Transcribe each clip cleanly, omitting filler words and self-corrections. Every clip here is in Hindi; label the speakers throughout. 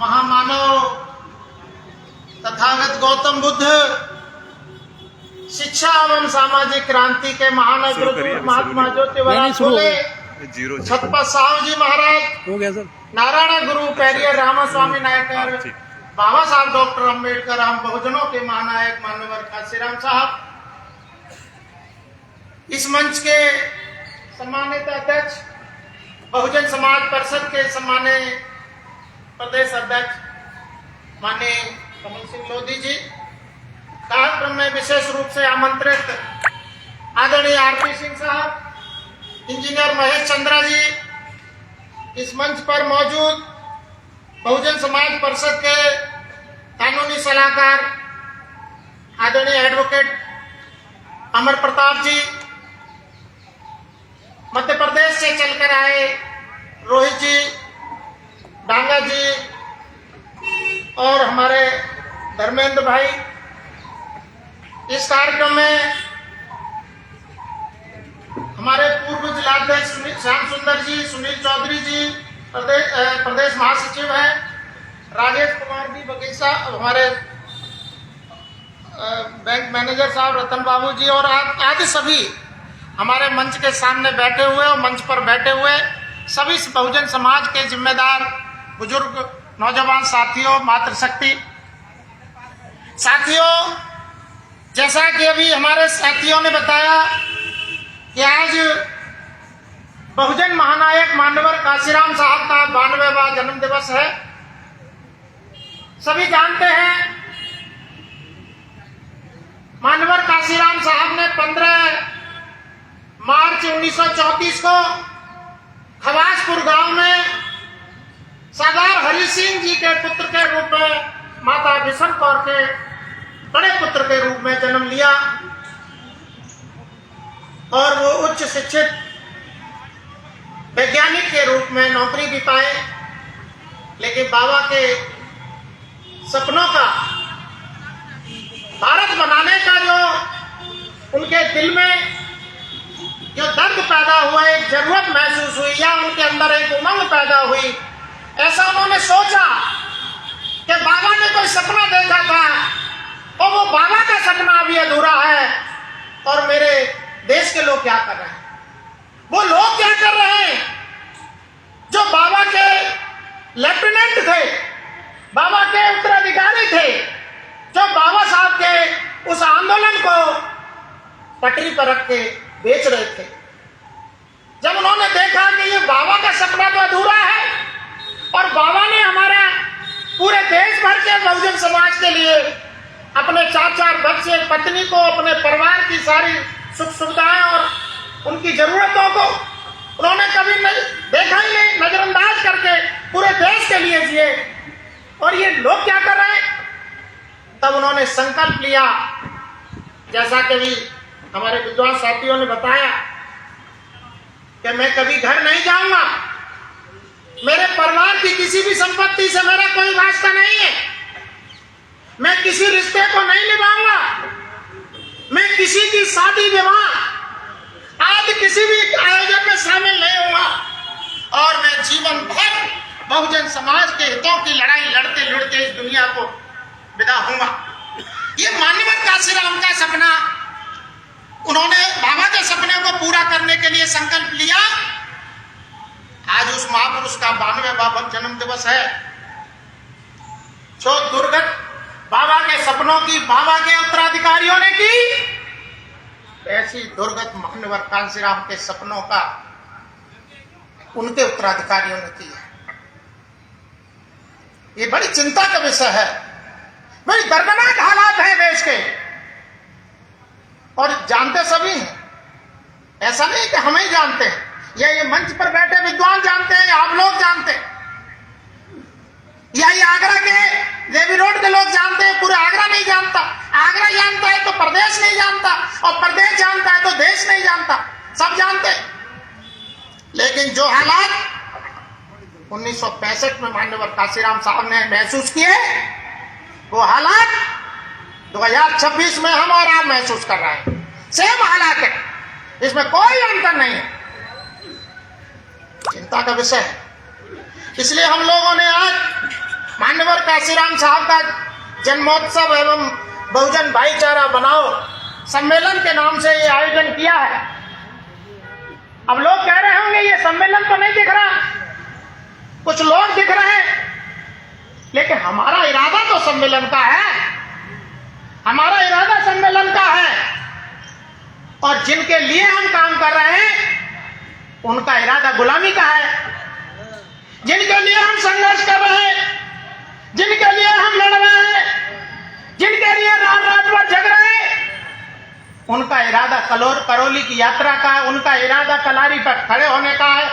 Speaker 1: महामानव तथागत गौतम बुद्ध शिक्षा एवं सामाजिक क्रांति के महान अग्रदूत महात्मा ज्योतिबा फुले, छत्रपति साहू जी महाराज,
Speaker 2: हो गया सर।
Speaker 1: नारायण गुरु पेरियर रामास्वामी नायकर, बाबा साहब डॉक्टर अम्बेडकर, हम बहुजनों के महानायक मान्यवर काशीराम साहब, इस मंच के सम्मानित अध्यक्ष, बहुजन समाज परिषद के सम्मानित प्रदेश अध्यक्ष माननीय कमल सिंह लोधी जी, कार्यक्रम में विशेष रूप से आमंत्रित आदरणीय आरपी सिंह साहब, इंजीनियर महेश चंद्रा जी, इस मंच पर मौजूद बहुजन समाज परिषद के कानूनी सलाहकार आदरणीय एडवोकेट अमर प्रताप जी, मध्य प्रदेश से चलकर आए रोहित जी, डांगा जी और हमारे धर्मेंद्र भाई, इस कार्यक्रम में हमारे पूर्व जिलाध्यक्ष श्याम सुंदर जी, सुनील चौधरी जी प्रदेश महासचिव हैं, राजेश कुमार जी बगीचा, हमारे बैंक मैनेजर साहब रतन बाबू जी और आदि सभी हमारे मंच के सामने बैठे हुए और मंच पर बैठे हुए सभी बहुजन समाज के जिम्मेदार बुजुर्ग नौजवान साथियों, मातृशक्ति साथियों, जैसा कि अभी हमारे साथियों ने बताया कि आज बहुजन महानायक मान्यवर काशीराम साहब का 92वां जन्म दिवस है। सभी जानते हैं मान्यवर काशीराम साहब ने 15 मार्च 1934 को खवासपुर गांव में सरदार हरि सिंह जी के पुत्र के रूप में माता बिशन कौर के बड़े पुत्र के रूप में जन्म लिया और वो उच्च शिक्षित वैज्ञानिक के रूप में नौकरी भी पाए, लेकिन बाबा के सपनों का, भारत बनाने का जो उनके दिल में जो दर्द पैदा हुआ, एक जरूरत महसूस हुई या उनके अंदर एक उमंग पैदा हुई, ऐसा उन्होंने सोचा कि बाबा ने कोई सपना देखा था और वो बाबा का सपना अभी अधूरा है और मेरे देश के लोग क्या कर रहे हैं, वो लोग क्या कर रहे हैं जो बाबा के लेफ्टिनेंट थे, बाबा के उत्तराधिकारी थे, जो बाबा साहब के उस आंदोलन को पटरी पर रख के बेच रहे थे। जब उन्होंने देखा कि ये बाबा का सपना तो अधूरा है और बाबा ने हमारा पूरे देश भर के बहुजन समाज के लिए अपने 4-4 बच्चे, पत्नी को, अपने परिवार की सारी सुख सुविधाएं और उनकी जरूरतों को उन्होंने कभी नहीं देखा ही नहीं, नजरअंदाज करके पूरे देश के लिए जिए, और ये लोग क्या कर रहे हैं। तब उन्होंने संकल्प लिया, जैसा कि भी हमारे विद्वान साथियों ने बताया, कि मैं कभी घर नहीं जाऊंगा, मेरे परिवार की किसी भी संपत्ति से मेरा कोई वास्ता नहीं है, मैं किसी रिश्ते को नहीं निभाऊंगा, मैं किसी की शादी विवाह आदि किसी भी आयोजन में शामिल नहीं होगा और मैं जीवन भर बहुजन समाज के हितों की लड़ाई लड़ते लड़ते इस दुनिया को विदा होऊंगा। ये मान्यवर काशीराम का सपना, उन्होंने बाबा के सपने को पूरा करने के लिए संकल्प लिया। आज उस महापुरुष का 92वां जन्म दिवस है। जो दुर्गत बाबा के सपनों की बाबा के उत्तराधिकारियों ने की, ऐसी दुर्गत मान्यवर काशीराम के सपनों का उनके उत्तराधिकारियों ने की है। ये बड़ी चिंता का विषय है, बड़ी दर्दनाक हालात हैं देश के, और जानते सभी हैं, ऐसा नहीं कि हम ही जानते हैं, ये मंच पर बैठे विद्वान जानते हैं, आप लोग जानते हैं, या ये आगरा के देवी रोड के लोग जानते हैं, पूरे आगरा नहीं जानता, आगरा जानता है तो प्रदेश नहीं जानता, और प्रदेश जानता है तो देश नहीं जानता, सब जानते हैं। लेकिन जो हालात 1965 में मान्यवर काशीराम साहब ने महसूस किए, वो हालात 2026 में हम और आप महसूस कर रहे हैं, सेम हालात है, इसमें कोई अंतर नहीं है। चिंता का विषय है। इसलिए हम लोगों ने आज मान्य काशीराम साहब का जन्मोत्सव एवं बहुजन भाईचारा बनाओ सम्मेलन के नाम से ये आयोजन किया है। अब लोग कह रहे होंगे ये सम्मेलन तो नहीं दिख रहा, कुछ लोग दिख रहे हैं, लेकिन हमारा इरादा तो सम्मेलन का है, हमारा इरादा सम्मेलन का है। और जिनके लिए हम काम कर रहे हैं उनका इरादा गुलामी का है। जिनके लिए हम संघर्ष कर रहे हैं, जिनके लिए हम लड़ रहे हैं, जिनके लिए रात रात भर जग रहे हैं, उनका इरादा करौली की यात्रा का है, उनका इरादा कलारी पर खड़े होने का है,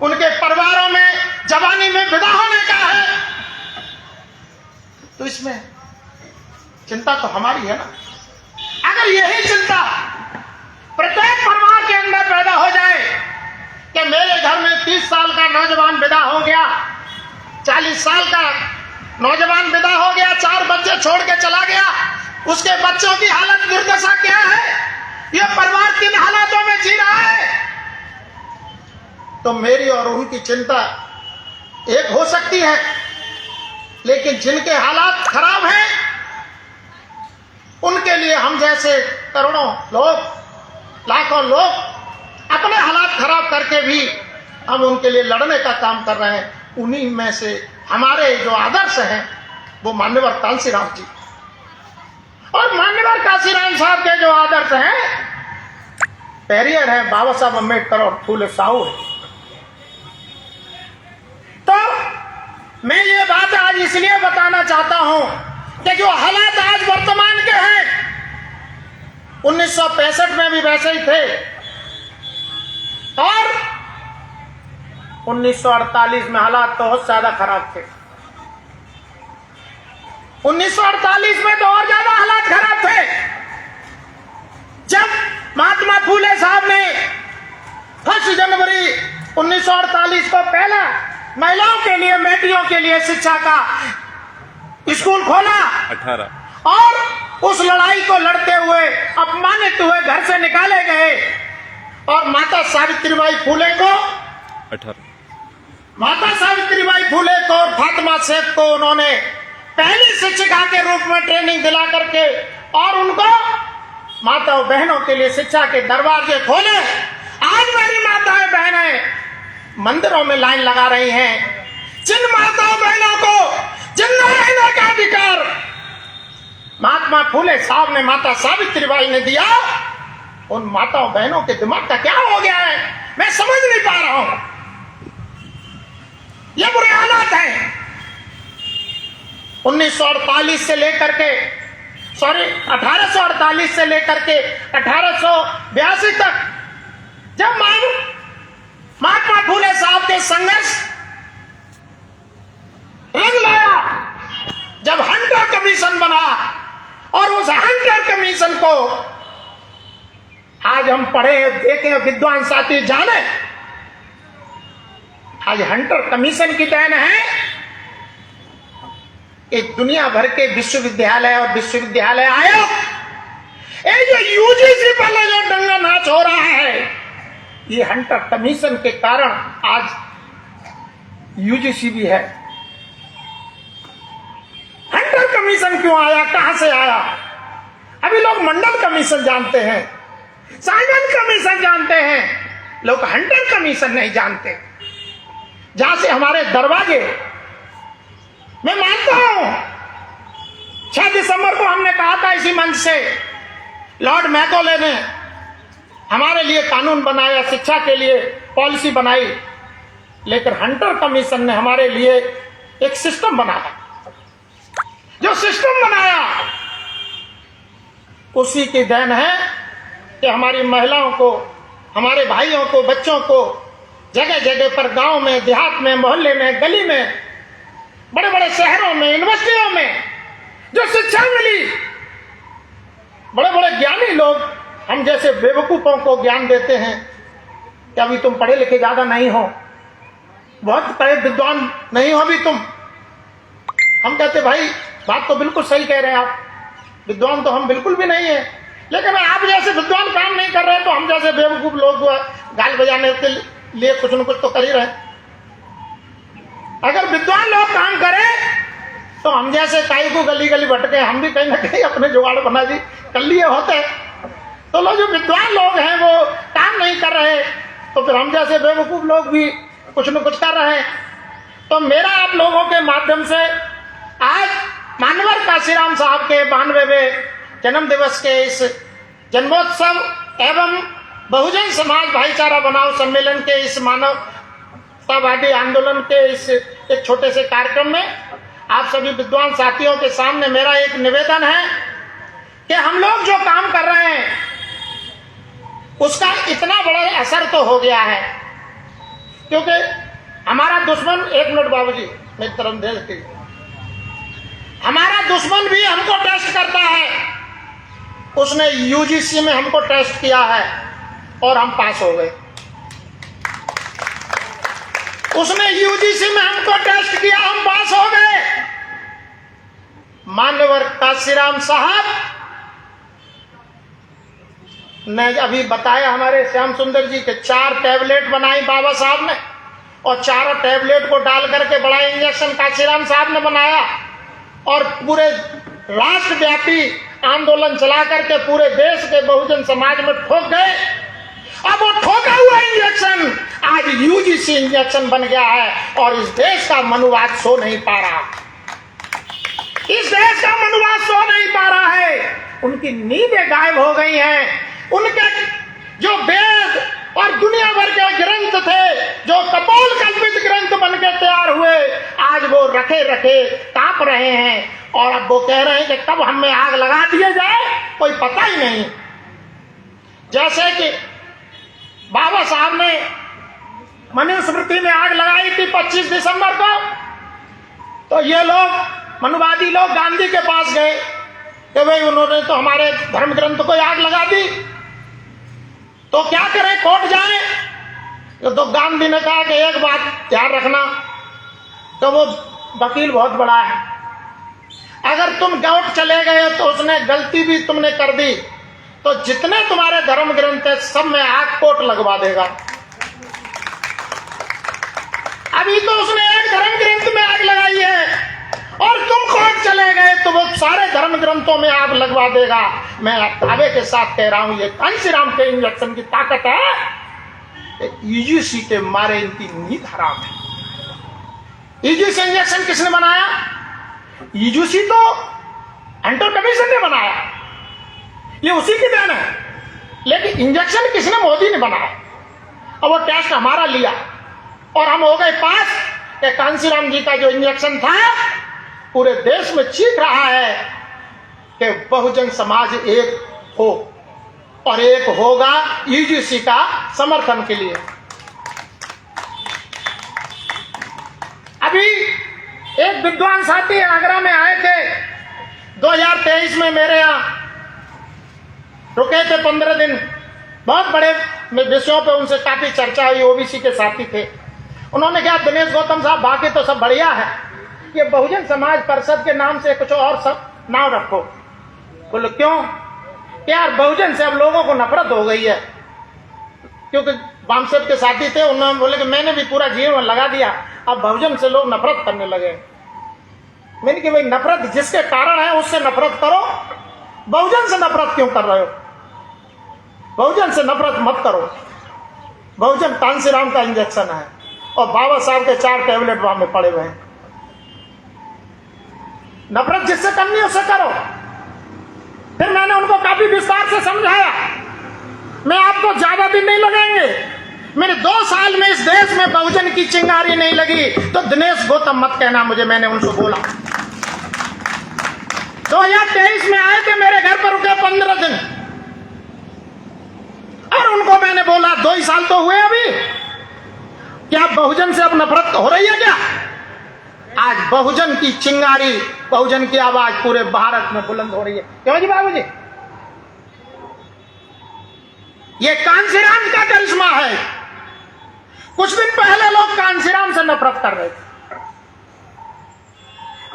Speaker 1: उनके परिवारों में जवानी में विदा होने का है। तो इसमें चिंता तो हमारी है ना। अगर यही चिंता प्रत्येक परिवार के अंदर पैदा हो जाए कि मेरे घर में 30 साल का नौजवान विदा हो गया, 40 साल का नौजवान विदा हो गया, 4 बच्चे छोड़ के चला गया, उसके बच्चों की हालत दुर्दशा क्या है, यह परिवार किन हालातों में जी रहा है, तो मेरी और उनकी चिंता एक हो सकती है। लेकिन जिनके हालात खराब हैं उनके लिए हम जैसे करोड़ों लोग, लाखों लोग अपने हालात खराब करके भी हम उनके लिए लड़ने का काम कर रहे हैं। उन्हीं में से हमारे जो आदर्श हैं वो मान्यवर कांशीराम जी और मान्यवर काशीराम साहब के जो आदर्श हैं पेरियर है बाबा साहब अम्बेडकर और फूले साहू है। तो मैं ये बात आज इसलिए बताना चाहता हूं कि जो हालात आज वर्तमान के हैं 1965 में भी वैसे ही थे और 1948 में हालात तो बहुत ज्यादा खराब थे। 1948 में तो और ज्यादा हालात खराब थे जब महात्मा फूले साहब ने 1 जनवरी 1948 को पहला महिलाओं के लिए, बेटियों के लिए शिक्षा का स्कूल खोला
Speaker 2: 18
Speaker 1: और उस लड़ाई को लड़ते हुए अपमानित हुए घर से निकाले गए और माता सावित्रीबाई फूले को
Speaker 2: 18
Speaker 1: माता सावित्रीबाई फूले को और फातिमा शेख को उन्होंने पहली शिक्षिका के रूप में ट्रेनिंग दिला करके और उनको माताओं बहनों के लिए शिक्षा के दरवाजे खोले। आज मेरी माताएं बहनें मंदिरों में लाइन लगा रही हैं। जिन माताओं बहनों को जिंदा रहने का अधिकार महात्मा फूले साहब ने, माता सावित्रीबाई ने दिया, उन माताओं बहनों के दिमाग का क्या हो गया है मैं समझ नहीं पा रहा हूं। ये बुरे हालात हैं। 1948 से लेकर के 1848 से लेकर के 1882 तक जब महात्मा फूले साहब के संघर्ष रंग लाया, जब हंटर कमीशन बना और उस हंटर कमीशन को आज हम पढ़े देखे विद्वान साथी जाने, आज हंटर कमीशन की देन है कि दुनिया भर के विश्वविद्यालय और विश्वविद्यालय आयोग, ये जो यूजीसी पर जो दंगा नाच हो रहा है, ये हंटर कमीशन के कारण आज यूजीसी भी है। हंटर कमीशन क्यों आया, कहां से आया? अभी लोग मंडल कमीशन जानते हैं, साइमन कमीशन जानते हैं, लोग हंटर कमीशन नहीं जानते। जहां से हमारे दरवाजे, मैं मानता हूं 6 दिसंबर को हमने कहा था इसी मंच से, लॉर्ड मैकॉले ने हमारे लिए कानून बनाया, शिक्षा के लिए पॉलिसी बनाई, लेकिन हंटर कमीशन ने हमारे लिए एक सिस्टम बनाया। जो सिस्टम बनाया उसी की देन है कि हमारी महिलाओं को, हमारे भाइयों को, बच्चों को जगह जगह पर, गांव में, देहात में, मोहल्ले में, गली में, बड़े बड़े शहरों में, यूनिवर्सिटियों में जो शिक्षा मिली, बड़े बड़े ज्ञानी लोग हम जैसे बेवकूफों को ज्ञान देते हैं कि अभी तुम पढ़े लिखे ज्यादा नहीं हो, बहुत बड़े विद्वान नहीं हो अभी तुम। हम कहते भाई बात तो बिल्कुल सही कह रहे हैं आप, विद्वान तो हम बिल्कुल भी नहीं है, लेकिन आप जैसे विद्वान काम नहीं कर रहे तो हम जैसे बेवकूफ लोग गाल बजाने के लिए कुछ न कुछ तो कर ही रहे। अगर विद्वान लोग काम करें तो हम जैसे काई को गली गली भटके, हम भी कहीं ना कहीं अपने जुगाड़ बना दी कर लिए होते। तो लोग जो विद्वान लोग हैं वो काम नहीं कर रहे, तो फिर हम जैसे बेवकूफ लोग भी कुछ न कुछ कर रहे हैं। तो मेरा आप लोगों के माध्यम से आज मानवर काशीराम साहब के 92वें जन्म दिवस के इस जन्मोत्सव एवं बहुजन समाज भाईचारा बनाओ सम्मेलन के इस मानवतावादी आंदोलन के इस एक छोटे से कार्यक्रम में आप सभी विद्वान साथियों के सामने मेरा एक निवेदन है कि हम लोग जो काम कर रहे हैं उसका इतना बड़ा असर तो हो गया है, क्योंकि हमारा दुश्मन, एक मिनट बाबूजी मेरी तरफ देख के, हमारा दुश्मन भी हमको टेस्ट करता है। उसने यूजीसी में हमको टेस्ट किया है और हम पास हो गए। उसने यूजीसी में हमको टेस्ट किया, हम पास हो गए। मान्यवर काशीराम साहब ने अभी बताया, हमारे श्याम सुंदर जी के 4 टैबलेट बनाई बाबा साहब ने, और 4 टैबलेट को डाल करके बड़ा इंजेक्शन काशीराम साहब ने बनाया और पूरे राष्ट्रव्यापी आंदोलन चला करके पूरे देश के बहुजन समाज में ठोक गए। अब वो ठोका हुआ इंजेक्शन आज यूजीसी इंजेक्शन बन गया है और इस देश का मनुवाद सो नहीं पा रहा। इस देश का मनुवाद सो नहीं पा रहा है। उनकी नींदें गायब हो गई हैं। उनके जो वेद और दुनिया भर के ग्रंथ थे, जो कपोल कल्पित ग्रंथ बनकर तैयार हुए, आज वो रखे रखे कांप रहे हैं। और अब वो कह रहे हैं कि कब हमें आग लगा दिए जाए कोई पता ही नहीं। जैसे कि बाबा साहब ने मनुस्मृति में आग लगाई थी 25 दिसंबर को, तो ये लोग मनुवादी लोग गांधी के पास गए कि भाई उन्होंने तो हमारे धर्म ग्रंथ को आग लगा दी, तो क्या करें, कोर्ट जाए। तो गांधी ने कहा कि एक बात ध्यान रखना, तो वो वकील बहुत बड़ा है, अगर तुम कोर्ट चले गए तो उसने गलती भी तुमने कर दी तो जितने तुम्हारे धर्म ग्रंथ है सब में आग कोर्ट लगवा देगा। अभी तो उसने एक धर्म ग्रंथ में आग लगाई है और तुम कोर्ट चले गए तो वो सारे धर्म ग्रंथों में आग लगवा देगा। मैं दावे के साथ कह रहा हूं, ये कांशीराम के इंजेक्शन की ताकत है। यूजीसी के मारे इनकी नींद हराम है। यूजीसी इंजेक्शन किसने बनाया? यूजीसी तो एंटर कमीशन ने बनाया, ये उसी की देन है। लेकिन इंजेक्शन किसने? मोदी ने बनाया। और वो टेस्ट हमारा लिया और हम हो गए पास कि कांशीराम जी का जो इंजेक्शन था पूरे देश में चीख रहा है कि बहुजन समाज एक हो और एक होगा यूजीसी का समर्थन के लिए। अभी एक विद्वान साथी आगरा में आए थे 2023 में, मेरे यहां रुके थे 15 दिन। बहुत बड़े विषयों पे उनसे काफी चर्चा हुई, ओबीसी के साथी थे। उन्होंने कहा, दिनेश गौतम साहब बाकी तो सब बढ़िया है, ये बहुजन समाज परिषद के नाम से कुछ और सब नाम रखो। बोलो क्यों? यार बहुजन से अब लोगों को नफरत हो गई है। क्योंकि वामसेप के साथी थे, उन्होंने बोले कि मैंने भी पूरा जीवन लगा दिया, अब बहुजन से लोग नफरत करने लगे। मैंने कहा भाई नफरत जिसके कारण है उससे नफरत करो, बहुजन से नफरत क्यों कर रहे हो? बहुजन से नफरत मत करो। बहुजन कांशीराम का इंजेक्शन है और बाबा साहब के 4 टैबलेट वहां में पड़े हुए हैं। नफरत जिससे करनी है उससे करो। फिर मैंने उनको काफी विस्तार से समझाया, मैं आपको ज्यादा दिन नहीं लगाएंगे, मेरे 2 साल में इस देश में बहुजन की चिंगारी नहीं लगी तो दिनेश गौतम मत कहना मुझे। मैंने उनसे बोला 2023 में आए थे, मेरे घर पर रुके 15 दिन और उनको मैंने बोला 2 ही साल तो हुए अभी, क्या बहुजन से अब नफरत हो रही है क्या? आज बहुजन की चिंगारी, बहुजन की आवाज पूरे भारत में बुलंद हो रही है। क्यों जी बाबू जी? ये कांशीराम का करिश्मा है। कुछ दिन पहले लोग कांशीराम से नफरत कर रहे थे।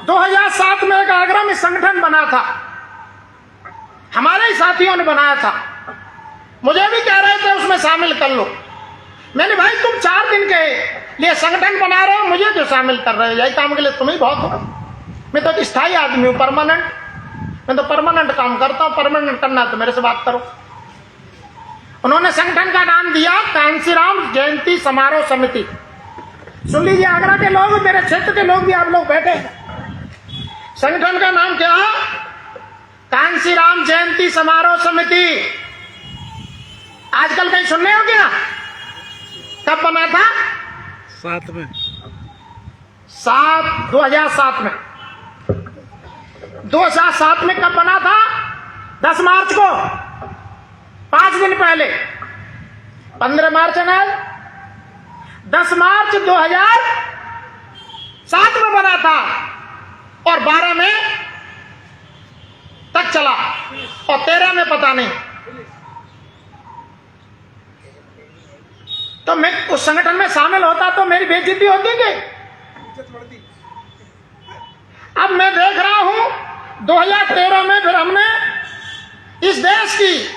Speaker 1: 2007 में एक आगरा में संगठन बना था, हमारे ही साथियों ने बनाया था, मुझे भी कह रहे थे उसमें शामिल कर लो। मैंने भाई तुम 4 दिन के लिए संगठन बना रहे हो, मुझे क्यों शामिल कर रहे हो? यही काम के लिए तुम ही बहुत हो। मैं तो एक स्थायी आदमी हूं, परमानेंट। मैं तो परमानेंट काम करता हूं, परमानेंट करना है तो मेरे से बात करो। उन्होंने संगठन का नाम दिया कांशीराम जयंती समारोह समिति। सुन लीजिए आगरा के लोग, मेरे क्षेत्र के लोग भी, आप लोग बैठे हैं। संगठन का नाम क्या? कांशीराम जयंती समारोह समिति। आजकल कहीं सुनने हो क्या? कब बना था?
Speaker 3: 7 में
Speaker 1: 2007 में। 2007 में कब बना था? 10 मार्च को, 5 दिन पहले। 15 मार्च है ना, 10 मार्च 2007 में बना था और 12 में तक चला और 13 में पता नहीं। तो मैं उस संगठन में शामिल होता तो मेरी बेइज्जती होती कि? अब मैं देख रहा हूं 2013 में फिर हमने इस देश की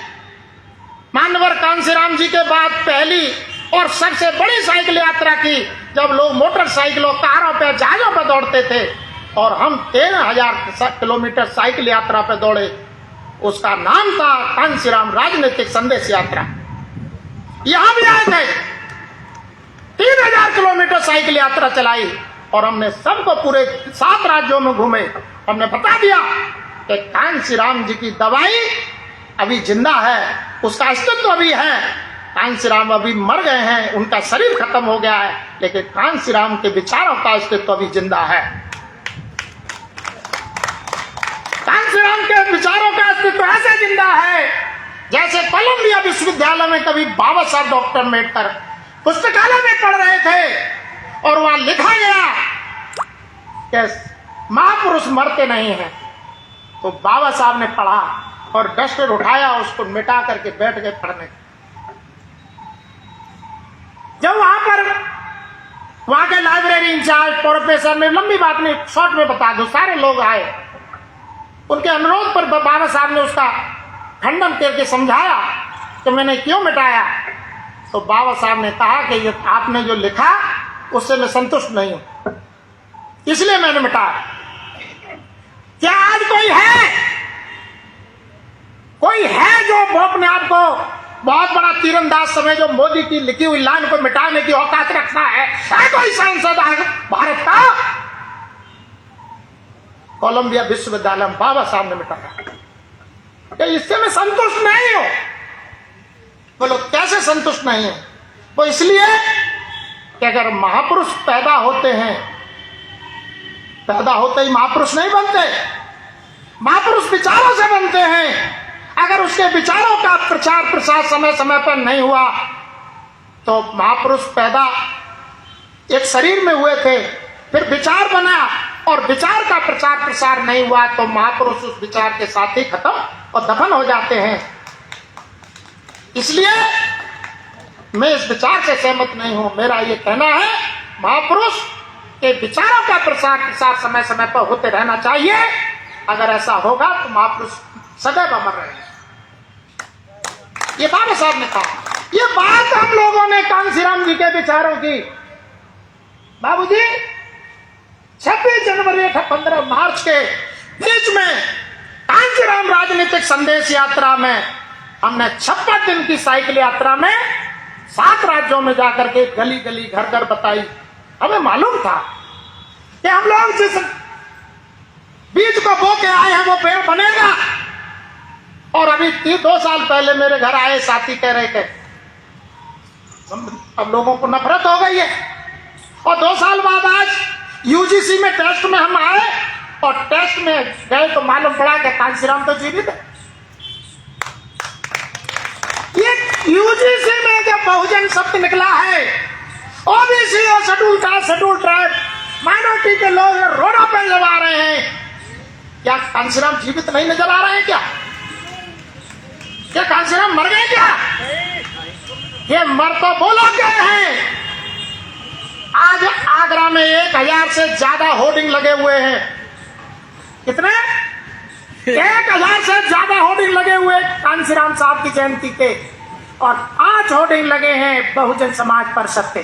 Speaker 1: मान्यवर कांशीराम जी के बाद पहली और सबसे बड़ी साइकिल यात्रा की, जब लोग मोटरसाइकिलों, कारों पे, जहाजों पे दौड़ते थे और हम 13,000 किलोमीटर साइकिल यात्रा पे दौड़े। उसका नाम था कांशीराम राजनीतिक संदेश यात्रा। यहां भी आए थे, 3,000 किलोमीटर साइकिल यात्रा चलाई और हमने सबको पूरे 7 राज्यों में घूमे। हमने बता दिया कि कांशीराम जी की दवाई अभी जिंदा है, उसका अस्तित्व अभी है। कांशीराम अभी मर गए हैं, उनका शरीर खत्म हो गया है, लेकिन कांशीराम के विचारों का अस्तित्व अभी जिंदा है। कांशीराम के विचारों का अस्तित्व ऐसे जिंदा है जैसे कोलंबिया विश्वविद्यालय में कभी बाबा साहब डॉक्टर अम्बेडकर पुस्तकालय में पढ़ रहे थे और वहां लिखा गया कि महापुरुष मरते नहीं हैं, तो बाबा साहब ने पढ़ा और डस्टर उठाया, उसको मिटा करके बैठ गए पढ़ने। जब वहां के लाइब्रेरी इंचार्ज प्रोफेसर ने, लंबी बात नहीं शॉर्ट में बता दो, सारे लोग आए, उनके अनुरोध पर बाबा साहब ने उसका खंडन करके समझाया कि मैंने क्यों मिटाया। तो बाबा साहब ने कहा कि ये आपने जो लिखा उससे मैं संतुष्ट नहीं हूं, इसलिए मैंने मिटाया। क्या आज कोई है जो अपने आप को बहुत बड़ा तीरंदाज समझे, जो मोदी की लिखी हुई लाइन को मिटाने की औकात रखता है? कोई सांसद भारत का? कोलंबिया विश्वविद्यालय में बाबा साहब ने मिटाया। तो इससे मैं संतुष्ट नहीं हूं। बोलो कैसे संतुष्ट नहीं है? वो इसलिए कि अगर महापुरुष पैदा होते हैं, पैदा होते ही महापुरुष नहीं बनते, महापुरुष विचारों से बनते हैं। अगर उसके विचारों का प्रचार प्रसार समय समय पर नहीं हुआ तो महापुरुष पैदा एक शरीर में हुए थे, फिर विचार बना और विचार का प्रचार प्रसार नहीं हुआ तो महापुरुष उस विचार के साथ ही खत्म और दफन हो जाते हैं। इसलिए मैं इस विचार से सहमत नहीं हूं। मेरा ये कहना है महापुरुष के विचारों का प्रसार प्रसार समय समय पर होते रहना चाहिए। अगर ऐसा होगा तो महापुरुष सदैव अमर रहेंगे। ये बाबा साहब ने कहा। ये बात हम लोगों ने कांशीराम जी के विचारों की, बाबूजी 26 जनवरी 15 मार्च के बीच में कांशीराम राजनीतिक संदेश यात्रा में हमने 56 दिन की साइकिल यात्रा में 7 राज्यों में जाकर के गली गली घर घर बताई। हमें मालूम था कि हम लोग जिस बीज को बो के आए हैं वो पेड़ बनेगा। और अभी 2 साल पहले मेरे घर आए साथी कह रहे थे अब लोगों को नफरत हो गई है, और 2 साल बाद आज यूजीसी में टेस्ट में हम आए और टेस्ट में गए तो मालूम पड़ा कि कांशीराम तो जीवित है। ये यूजीसी में जब बहुजन शब्द निकला है, ओबीसी और शेड्यूल ट्राइब माइनॉरिटी के लोग रोडों पर जब आ रहे हैं, क्या कांशीराम जीवित नहीं नजर आ रहे हैं? क्या कांशीराम मर गए? क्या ये मर तो बोलो गए हैं। आज आगरा में 1000 से ज्यादा होर्डिंग लगे हुए हैं। कितने? 1000 से ज्यादा होर्डिंग लगे हुए कांशीराम साहब की जयंती के, और 5 होर्डिंग लगे हैं बहुजन समाज परिषद के।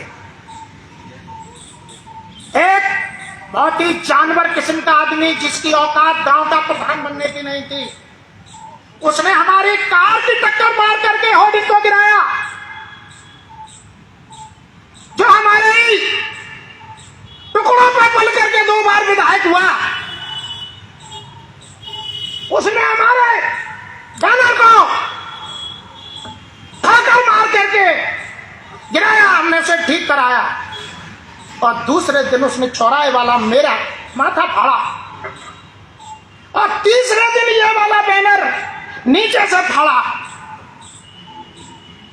Speaker 1: एक बहुत ही जानवर किस्म का आदमी, जिसकी औकात गांव का प्रधान बनने की नहीं थी, उसने हमारी कार की टक्कर मार करके होर्डिंग को गिराया, जो हमारे ही टुकड़ों पर पल करके 2 बार विधायक हुआ। उसने हमारे बैनर को ठोकर मार करके गिराया, हमने उसे ठीक कराया, और दूसरे दिन उसने चौराहे वाला मेरा माथा फाड़ा, और तीसरे दिन ये वाला बैनर नीचे से फाड़ा।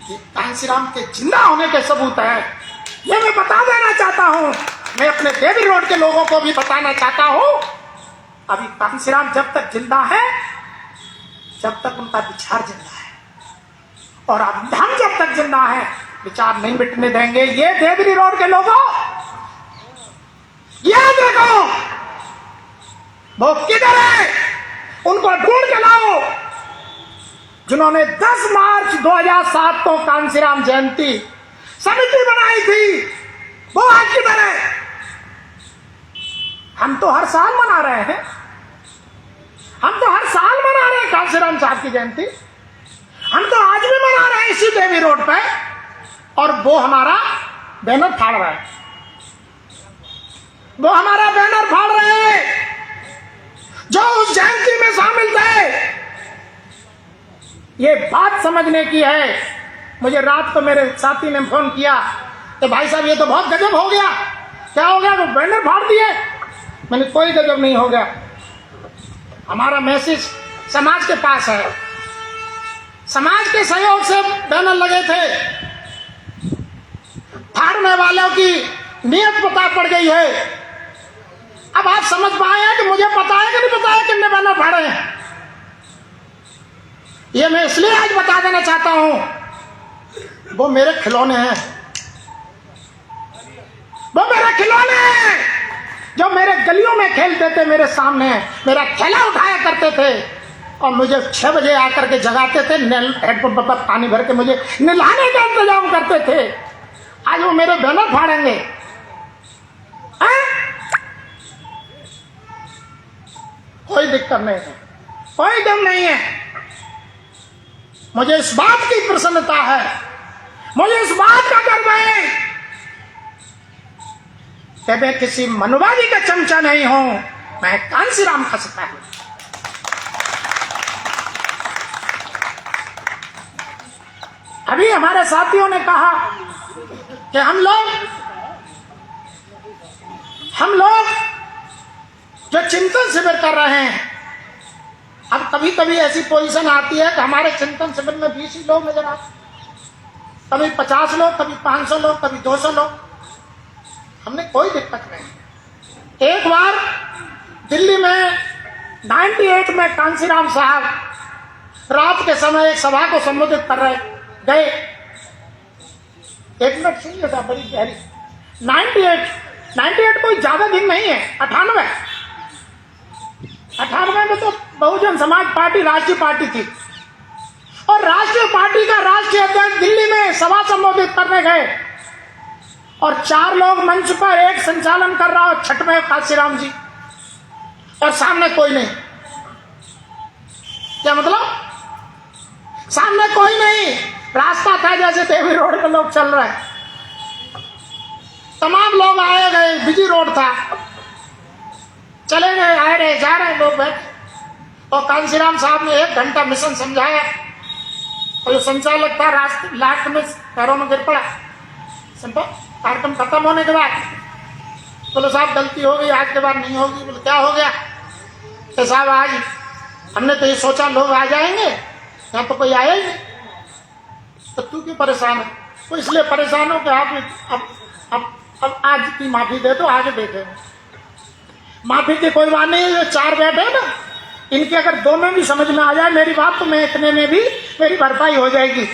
Speaker 1: ये कांसीराम के जिंदा होने के सबूत है। ये मैं बता देना चाहता हूं, मैं अपने देवी रोड के लोगों को भी बताना चाहता हूं, अभी कांसीराम जब तक जिंदा है, जब तक उनका विचार जिंदा है, और अब हम जब तक जिंदा है, विचार नहीं मिटने देंगे। ये देवरी रोड के लोगों, याद रखो, वो किधर है, उनको ढूंढ के लाओ, जिन्होंने 10 मार्च 2007 को कांसीराम जयंती समिति बनाई थी, वो आज किधर है? हम तो हर साल मना रहे हैं, हम तो हर साल मना रहे हैं कांसीराम साहब की जयंती, हम तो आज भी मना रहे हैं इसी देवी रोड पे, और वो हमारा बैनर फाड़ रहा है, वो हमारा बैनर फाड़ रहे हैं जो उस जयंती में शामिल थे। ये बात समझने की है। मुझे रात को मेरे साथी ने फोन किया कि भाई साहब ये तो बहुत गजब हो गया। क्या हो गया? वो बैनर फाड़ दिए। मैंने कोई गजब नहीं हो गया, हमारा मैसेज समाज के पास है, समाज के सहयोग से बैनर लगे थे। फाड़ने वालों की नियत पता पड़ गई है। अब आप समझ पाए हैं कि मुझे पता है कि नहीं पता है कितने बैनर फाड़े हैं। ये मैं इसलिए आज बता देना चाहता हूं, वो मेरे खिलौने हैं, वो मेरे खिलौने हैं, जो मेरे गलियों में खेलते थे, मेरे सामने मेरा थैला उठाया करते थे, और मुझे 6 बजे आकर के जगाते थे, हेडपंप पर पानी भर के मुझे नहलाने का इंतजाम करते थे। आज वो मेरे बैनर फाड़ेंगे? कोई दिक्कत नहीं है, कोई दम नहीं है। मुझे इस बात की प्रसन्नता है, मुझे इस बात का गर्व है कि मैं किसी मनुवादी का चमचा नहीं हूं, मैं कांसीराम का सिपाही हूं। अभी हमारे साथियों ने कहा कि हम लोग जो चिंतन शिविर कर रहे हैं, अब कभी कभी ऐसी पोजीशन आती है कि हमारे चिंतन शिविर में 20 लोग नजर आते, कभी 50 लोग, कभी 500 लोग, कभी 200 लोग। हमने कोई दिक्कत नहीं। एक बार दिल्ली में 98 में कांसीराम साहब रात के समय एक सभा को संबोधित कर रहे गए। 1 मिनट सुनिए साहब, बड़ी गहरी। 98 कोई ज्यादा दिन नहीं है। 98 में तो बहुजन समाज पार्टी राष्ट्रीय पार्टी थी, और राष्ट्रीय पार्टी का राष्ट्रीय अध्यक्ष दिल्ली में सभा संबोधित करने गए, और 4 लोग मंच पर, एक संचालन कर रहा हो, छठ में कांसीराम जी, और सामने कोई नहीं। क्या मतलब? सामने कोई नहीं, रास्ता था जैसे देवी रोड पे लोग चल रहे हैं, तमाम लोग आए गए, बिजी रोड था, चले गए, आए रहे, जा रहे लोग बैठे, और कांसीराम साहब ने 1 घंटा मिशन समझाया, और जो संचालक था रास्ते लास्ट में पैरों में गिर पड़ा। कार्यक्रम खत्म होने के बाद बोले साहब गलती हो गई, आज के बाद नहीं होगी। बोले क्या हो गया? तो साहब आज हमने तो ये सोचा लोग आ जाएंगे, यहाँ तो कोई आया ही नहीं, तो तू क्यों परेशान है? तो इसलिए परेशान हो कि आप अब आज की माफी दे दो, आगे देखेंगे। माफी की कोई बात नहीं है, ये 4 बैठे ना, इनके अगर 2 में भी समझ में आ जाए मेरी बात, तो मैं इतने में भी मेरी भरपाई हो जाएगी।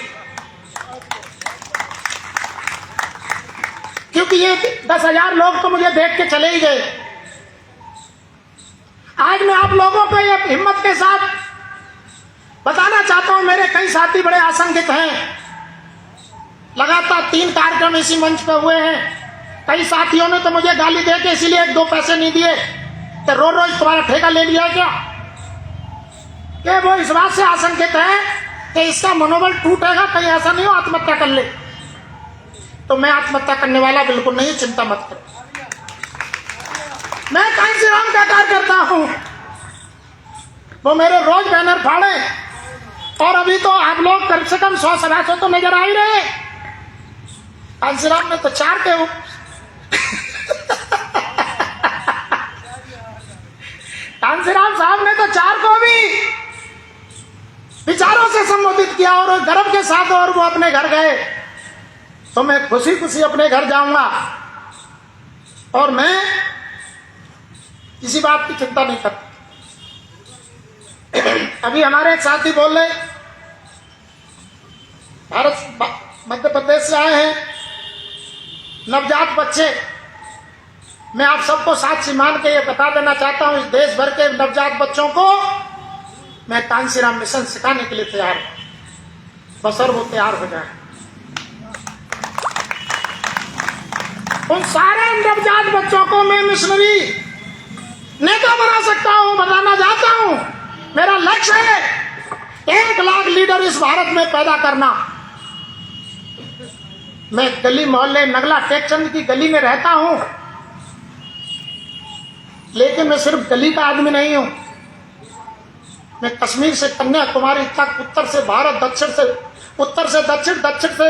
Speaker 1: क्योंकि ये 10,000 लोग तो मुझे देख के चले ही गए। आज मैं आप लोगों को ये हिम्मत के साथ बताना चाहता हूं, मेरे कई साथी बड़े आशंकित हैं। लगातार 3 कार्यक्रम इसी मंच पर हुए हैं, कई साथियों ने तो मुझे गाली दे के इसीलिए 1-2 पैसे नहीं दिए कि रोज रोज तुम्हारा ठेका ले लिया क्या, कि वो इस बात से आशंकित है कि इसका मनोबल टूटेगा, कहीं ऐसा नहीं हो आत्महत्या कर ले। तो मैं आत्महत्या करने वाला बिल्कुल नहीं, चिंता मत करो। मैं कांशीराम का कार्य करता हूं, वो मेरे रोज बैनर फाड़े, और अभी तो आप लोग कम से कम 100-150 तो नजर आ ही रहे। कांशीराम ने तो 4 के कांशीराम साहब ने तो 4 को भी विचारों से संबोधित किया और गर्व के साथ, और वो अपने घर गए। तो मैं खुशी खुशी अपने घर जाऊंगा और मैं किसी बात की चिंता नहीं करता। अभी हमारे एक साथी बोल रहे, मध्य प्रदेश से आए हैं, नवजात बच्चे। मैं आप सबको साक्षी मान के ये बता देना चाहता हूं, इस देश भर के नवजात बच्चों को मैं कांशीराम मिशन सिखाने के लिए तैयार हूं, बसर वो तैयार हो जाए। उन सारे नवजात बच्चों को मैं मिशनरी नेता बना सकता हूं, बनाना चाहता हूं। मेरा लक्ष्य है 1 लाख लीडर इस भारत में पैदा करना। मैं गली मोहल्ले नगला टेकचंद की गली में रहता हूं, लेकिन मैं सिर्फ गली का आदमी नहीं हूं। मैं कश्मीर से कन्याकुमारी तक, उत्तर से भारत, दक्षिण से उत्तर से दक्षिण, दक्षिण से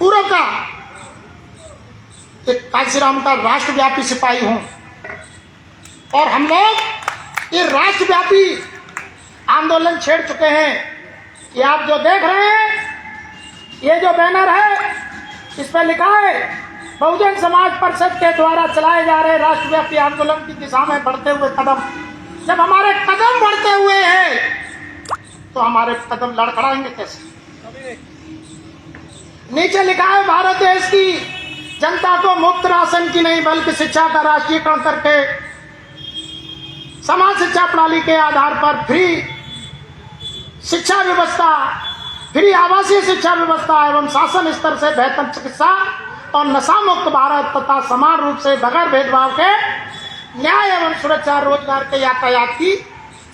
Speaker 1: पूर्व का एक कांशीराम का राष्ट्रव्यापी सिपाही हूं। और हम लोग ये राष्ट्रव्यापी आंदोलन छेड़ चुके हैं। ये आप जो देख रहे हैं, ये जो बैनर है, इस पर लिखा है बहुजन समाज परिषद के द्वारा चलाए जा रहे राष्ट्रव्यापी आंदोलन की दिशा में बढ़ते हुए कदम। जब हमारे कदम बढ़ते हुए हैं तो हमारे कदम लड़खड़ाएंगे कैसे। नीचे लिखा है भारत देश की जनता को मुफ्त राशन की नहीं बल्कि शिक्षा का राष्ट्रीयकरण करके समान शिक्षा प्रणाली के आधार पर फ्री शिक्षा व्यवस्था, फ्री आवासीय शिक्षा व्यवस्था एवं शासन स्तर से बेहतर चिकित्सा और नशा मुक्त भारत तथा समान रूप से बगैर भेदभाव के न्याय एवं सुरक्षा, रोजगार के यातायात की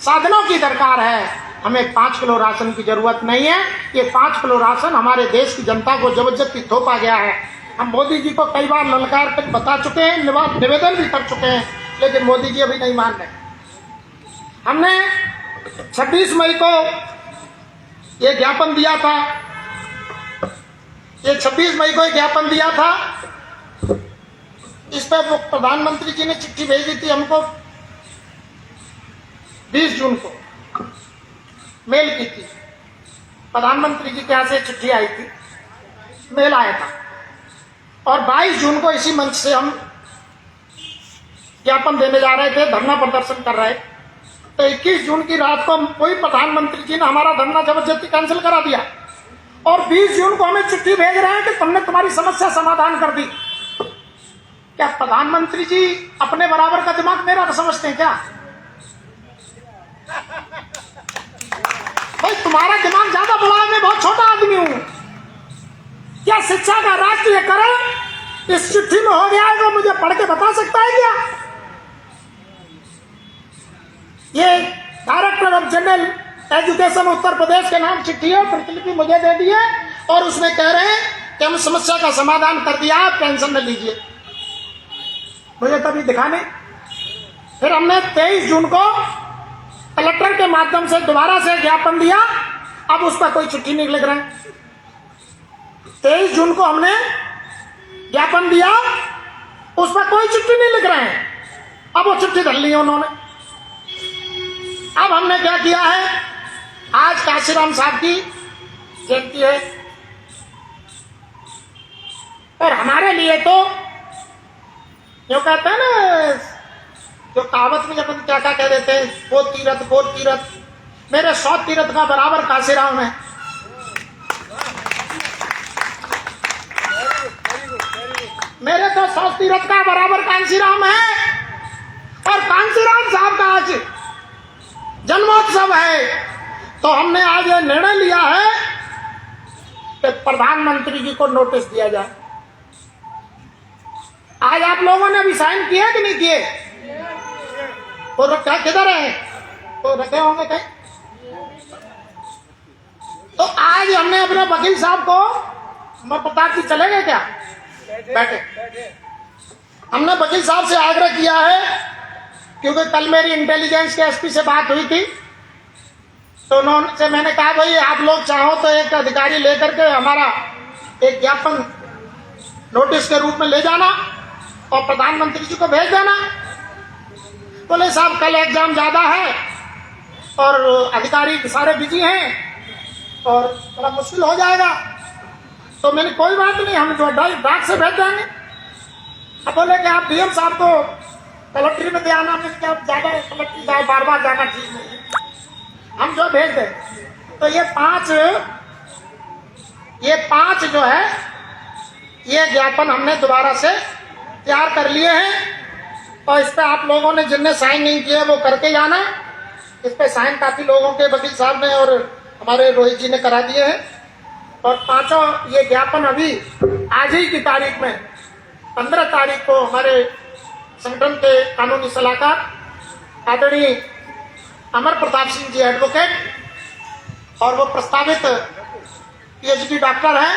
Speaker 1: साधनों की दरकार है। हमें 5 किलो राशन की जरूरत नहीं है। ये 5 किलो राशन हमारे देश की जनता को जबरदस्ती थोपा गया है। हम मोदी जी को कई बार ललकार तक बता चुके हैं, निवेदन भी कर चुके हैं, लेकिन मोदी जी अभी नहीं मान रहे। हमने 26 मई को ये ज्ञापन दिया था, ये 26 मई को ज्ञापन दिया था। इस पर प्रधानमंत्री जी ने चिट्ठी भेजी थी हमको, 20 जून को मेल की थी। प्रधानमंत्री जी के यहाँ से चिट्ठी आई थी, मेल आया था, और 22 जून को इसी मंच से हम ज्ञापन देने जा रहे थे, धरना प्रदर्शन कर रहे। तो 21 जून की रात को कोई प्रधानमंत्री जी ने हमारा धरना जबरदस्ती कैंसिल करा दिया, और 20 जून को हमें चिट्ठी भेज रहे हैं कि तुमने तुम्हारी समस्या समाधान कर दी। क्या प्रधानमंत्री जी अपने बराबर का दिमाग मेरा समझते हैं क्या? भाई तुम्हारा दिमाग ज्यादा बड़ा है, मैं बहुत छोटा आदमी हूं। क्या शिक्षा का राष्ट्रीयकरण इस चिट्ठी में हो गया है, वो मुझे पढ़ के बता सकता है क्या? ये director of general education Uttar Pradesh के नाम चिट्ठी है, प्रतिलिपि मुझे दे दी है, और उसमें कह रहे हैं कि हम समस्या का समाधान कर दिया, आप टेंशन न लीजिए। मुझे तभी दिखाने। फिर हमने 23 जून को कलेक्टर के माध्यम से दोबारा से ज्ञापन दिया, अब उस पर कोई चिट्ठी नहीं लिख रहे। 23 जून को हमने ज्ञापन दिया, उस पर कोई चिट्ठी नहीं लिख रहे हैं, अब वो चिट्ठी धर ली है उन्होंने। अब हमने क्या किया है, आज कांशीराम साहब की जयंती है, और हमारे लिए तो जो कहते हैं ना, जो कहावत में जब क्या क्या कह देते हैं, वो तीरथ, मेरे 100 तीरथ का बराबर कांशीराम है। मेरे तो 100 तीरथ का बराबर कांशीराम है, और कांशीराम साहब का आज जन्मोत्सव है। तो हमने आज ये निर्णय लिया है कि प्रधानमंत्री जी को नोटिस दिया जाए। आज आप लोगों ने अभी साइन किए कि नहीं किए? वो रखा किधर है? तो रखे होंगे कहीं। तो आज हमने अपने वकील साहब को, अमर प्रताप जी चले गए क्या? बैठे। हमने वकील साहब से आग्रह किया है, क्योंकि कल मेरी इंटेलिजेंस के एसपी से बात हुई थी, तो उन्होंने मैंने कहा भाई आप लोग चाहो तो एक अधिकारी लेकर के हमारा एक ज्ञापन नोटिस के रूप में ले जाना और प्रधानमंत्री जी को भेज देना। बोले साहब कल एग्जाम ज्यादा है और अधिकारी सारे बिजी हैं और थोड़ा मुश्किल हो जाएगा। तो मैंने कोई बात नहीं, हम जो डाक से भेज देंगे। अब बोले कि आप डीएम साहब को कलेक्ट्री में आना, में क्या ज्यादा कलेक्ट्री जाए बार बार जाना ठीक नहीं है, हम जो भेज दें। तो ये पांच जो है ये ज्ञापन हमने दोबारा से तैयार कर लिए हैं और इस पे आप लोगों ने जिनने साइन नहीं किए वो करके जाना। इस पे साइन काफी लोगों के वकील साहब ने और हमारे रोहित जी ने करा दिए हैं और पांचों ये ज्ञापन अभी आज ही की तारीख में 15 तारीख को हमारे संगठन के कानूनी सलाहकार आदरणीय अमर प्रताप सिंह जी एडवोकेट और वो प्रस्तावित पीएचडी डॉक्टर हैं,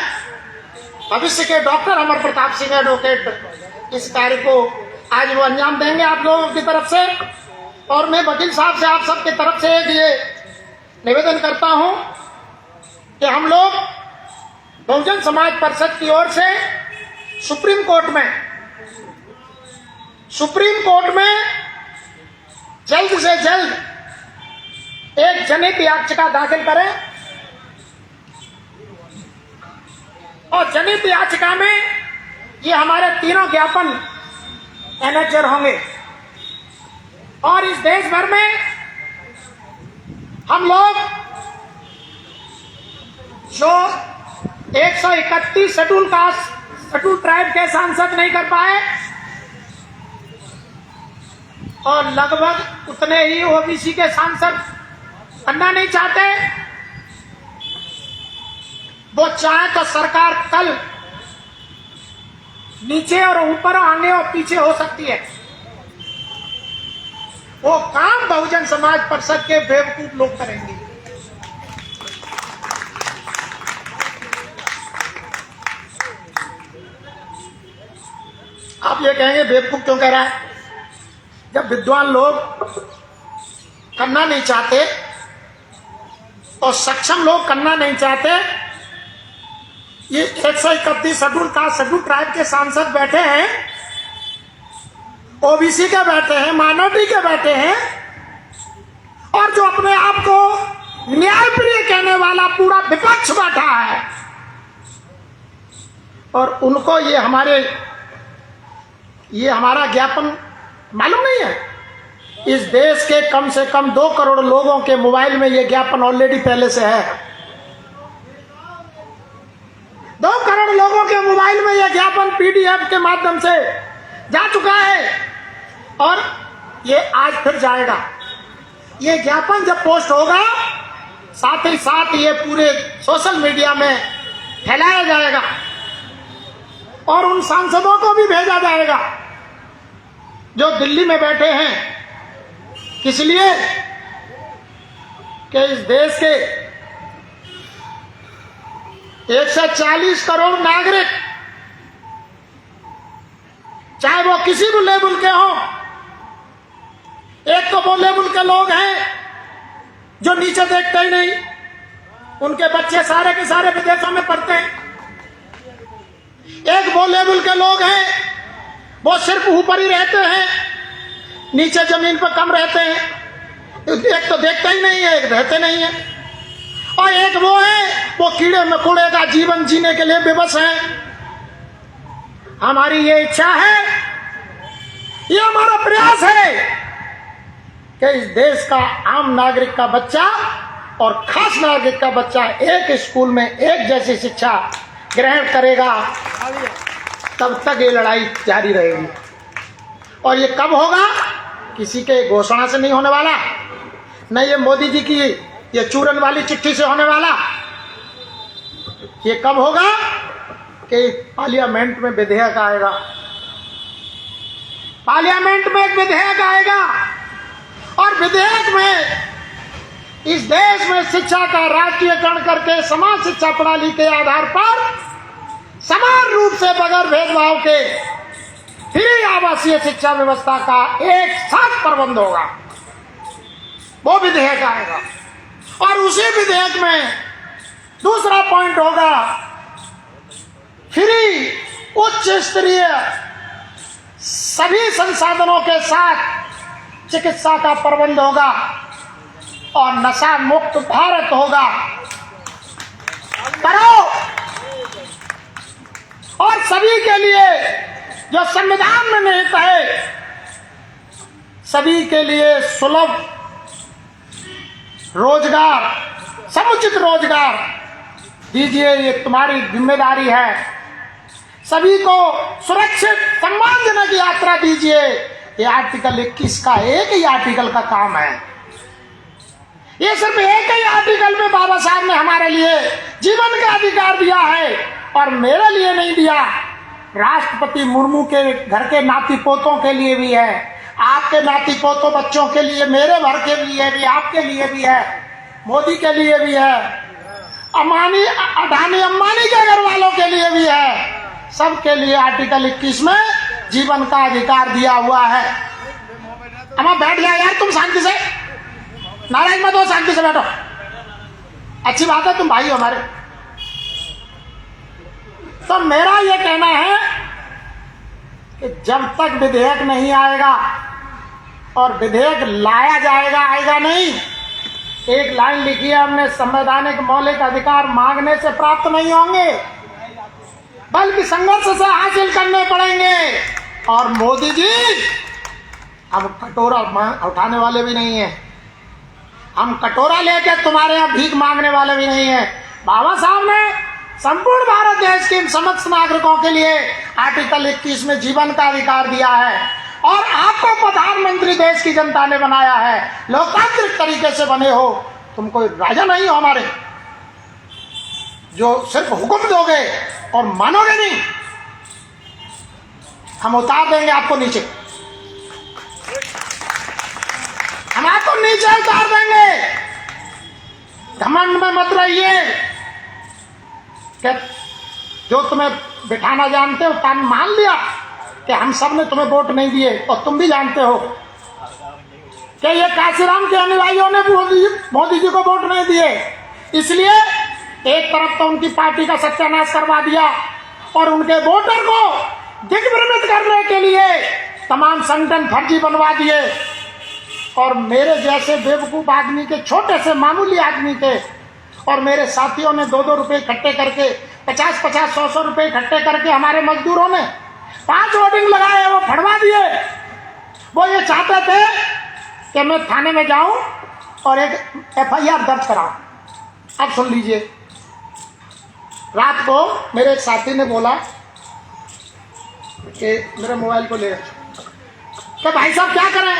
Speaker 1: भविष्य के डॉक्टर अमर प्रताप सिंह एडवोकेट, इस कार्य को आज वो अंजाम देंगे आप लोगों की तरफ से। और मैं वकील साहब से आप सबकी तरफ से एक ये निवेदन करता हूं कि हम लोग बहुजन समाज परिषद की ओर से सुप्रीम कोर्ट में जल्द से जल्द एक जनहित याचिका दाखिल करें और जनहित याचिका में ये हमारे तीनों ज्ञापन एनेक्चर होंगे और इस देश भर में हम लोग जो 131 शेड्यूल ट्राइब के सांसद नहीं कर पाए और लगभग उतने ही ओबीसी के सांसद करना नहीं चाहते, वो चाहे तो सरकार कल नीचे और ऊपर आगे और पीछे हो सकती है। वो काम बहुजन समाज परिषद के बेवकूफ लोग करेंगे। आप ये कहेंगे बेवकूफ क्यों कह रहा है? जब विद्वान लोग करना नहीं चाहते और सक्षम लोग करना नहीं चाहते, ये 131 शेड्यूल ट्राइब के सांसद बैठे हैं, ओबीसी के बैठे हैं, माइनॉरिटी के बैठे हैं और जो अपने आप को न्यायप्रिय कहने वाला पूरा विपक्ष बैठा है और उनको ये हमारा ज्ञापन मालूम नहीं है। इस देश के कम से कम 2 करोड़ लोगों के मोबाइल में ये ज्ञापन ऑलरेडी पहले से है। 2 करोड़ लोगों के मोबाइल में यह ज्ञापन पीडीएफ के माध्यम से जा चुका है और ये आज फिर जाएगा। ये ज्ञापन जब पोस्ट होगा साथ ही साथ ये पूरे सोशल मीडिया में फैलाया जाएगा और उन सांसदों को भी भेजा जाएगा जो दिल्ली में बैठे हैं, किस लिए कि इस देश के 140 करोड़ नागरिक, चाहे वो किसी भी लेवल के हों, एक तो वो लेवल के लोग हैं जो नीचे देखते ही नहीं, उनके बच्चे सारे के सारे विदेशों में पढ़ते हैं। एक वो लेवल के लोग हैं वो सिर्फ ऊपर ही रहते हैं, नीचे जमीन पर कम रहते हैं। एक तो देखते ही नहीं है, एक रहते नहीं है, और एक वो है वो कीड़े मकोड़े का जीवन जीने के लिए विवश है। हमारी ये इच्छा है, ये हमारा प्रयास है कि इस देश का आम नागरिक का बच्चा और खास नागरिक का बच्चा एक स्कूल में एक जैसी शिक्षा ग्रहण करेगा, तब तक ये लड़ाई जारी रहेगी। और ये कब होगा? किसी के घोषणा से नहीं होने वाला, न ये मोदी जी की ये चूरन वाली चिट्ठी से होने वाला। ये कब होगा कि पार्लियामेंट में विधेयक आएगा, पार्लियामेंट में एक विधेयक आएगा और विधेयक में इस देश में शिक्षा का राष्ट्रीयकरण करके समान शिक्षा प्रणाली के आधार पर समान रूप से बगैर भेदभाव के फ्री आवासीय शिक्षा व्यवस्था का एक साथ प्रबंध होगा। वो विधेयक आएगा और उसी विधेयक में दूसरा पॉइंट होगा फ्री उच्च स्तरीय सभी संसाधनों के साथ चिकित्सा का प्रबंध होगा और नशा मुक्त भारत होगा। करो और सभी के लिए जो संविधान में निहित है, सभी के लिए सुलभ रोजगार, समुचित रोजगार दीजिए। ये तुम्हारी जिम्मेदारी है। सभी को सुरक्षित सम्मानजनक यात्रा दीजिए। ये आर्टिकल 21 का एक ही आर्टिकल का काम है। ये सिर्फ एक ही आर्टिकल में बाबा साहब ने हमारे लिए जीवन का अधिकार दिया है और मेरे लिए नहीं दिया। राष्ट्रपति मुर्मू के घर के नाती पोतों के लिए भी है, आपके नाती पोतों बच्चों के लिए, मेरे घर के लिए भी, आपके लिए भी है, मोदी के लिए भी है, अडानी अंबानी के घर वालों के लिए भी है। सबके लिए आर्टिकल 21 में जीवन का अधिकार दिया हुआ है। अब बैठ जाओ यार, तुम शांति से, नाराज मत हो, शांति से बैठो। अच्छी बात है, तुम भाई हो हमारे। तो मेरा ये कहना है कि जब तक विधेयक नहीं आएगा और विधेयक लाया जाएगा, आएगा नहीं। एक लाइन लिखी है हमने, संवैधानिक मौलिक अधिकार मांगने से प्राप्त नहीं होंगे बल्कि संघर्ष से हासिल करने पड़ेंगे। और मोदी जी हम कटोरा उठाने वाले भी नहीं है, हम कटोरा लेके तुम्हारे यहाँ भीख मांगने वाले भी नहीं है। बाबा साहब ने संपूर्ण भारत देश के समस्त नागरिकों के लिए आर्टिकल 21 में जीवन का अधिकार दिया है और आपको प्रधानमंत्री देश की जनता ने बनाया है। लोकतांत्रिक तरीके से बने हो, तुम कोई राजा नहीं हो हमारे जो सिर्फ हुक्म दोगे और मानोगे नहीं। हम उतार देंगे आपको नीचे, हम आपको नीचे उतार देंगे। घमंड में मत रहिए कि जो तुम्हें बिठाना जानते हो, काम मान लिया कि हम सब ने तुम्हें वोट नहीं दिए। और तुम भी जानते हो कि ये काशीराम के अनुयायियों ने मोदी जी को वोट नहीं दिए, इसलिए एक तरफ तो उनकी पार्टी का सत्यानाश करवा दिया और उनके वोटर को दिग्भ्रमित करने के लिए तमाम संगठन फर्जी बनवा दिए। और मेरे जैसे बेवकूफ आदमी के, छोटे से मामूली आदमी के और मेरे साथियों ने 2-2 रुपए इकट्ठे करके, 50-50, 100-100 रुपए इकट्ठे करके हमारे मजदूरों ने 5 होर्डिंग लगाए, वो फड़वा दिए। वो ये चाहते थे कि मैं थाने में जाऊं और एक FIR दर्ज कराऊं। अब सुन लीजिए, रात को मेरे एक साथी ने बोला कि मेरे मोबाइल को ले, तो भाई साहब क्या करें,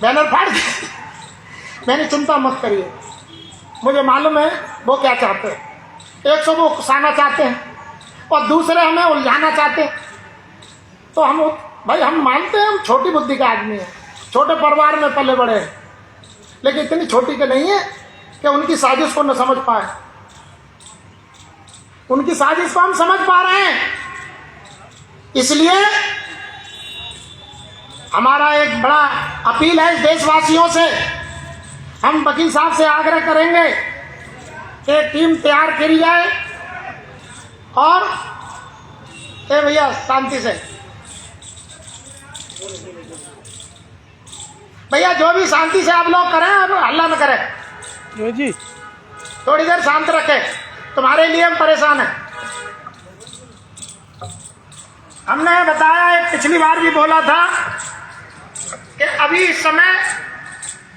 Speaker 1: बैनर फाड़ दिए। मैंने चिंता मत करिए, मुझे मालूम है वो क्या चाहते हैं। एक सौ वो उकसाना चाहते हैं और दूसरे हमें उलझाना चाहते हैं। तो हम भाई हम मानते हैं हम छोटी बुद्धि के आदमी हैं, छोटे परिवार में पले बड़े हैं, लेकिन इतनी छोटी के नहीं है कि उनकी साजिश को न समझ पाए। उनकी साजिश को हम समझ पा रहे हैं। इसलिए हमारा एक बड़ा अपील है देशवासियों से, हम वकील साहब से आग्रह करेंगे कि टीम तैयार करी जाए और भैया शांति से, भैया जो भी शांति से आप लोग करें, अब हल्ला न करें जी, थोड़ी देर शांत रखें, तुम्हारे लिए हम परेशान हैं। हमने बताया, पिछली बार भी बोला था कि अभी इस समय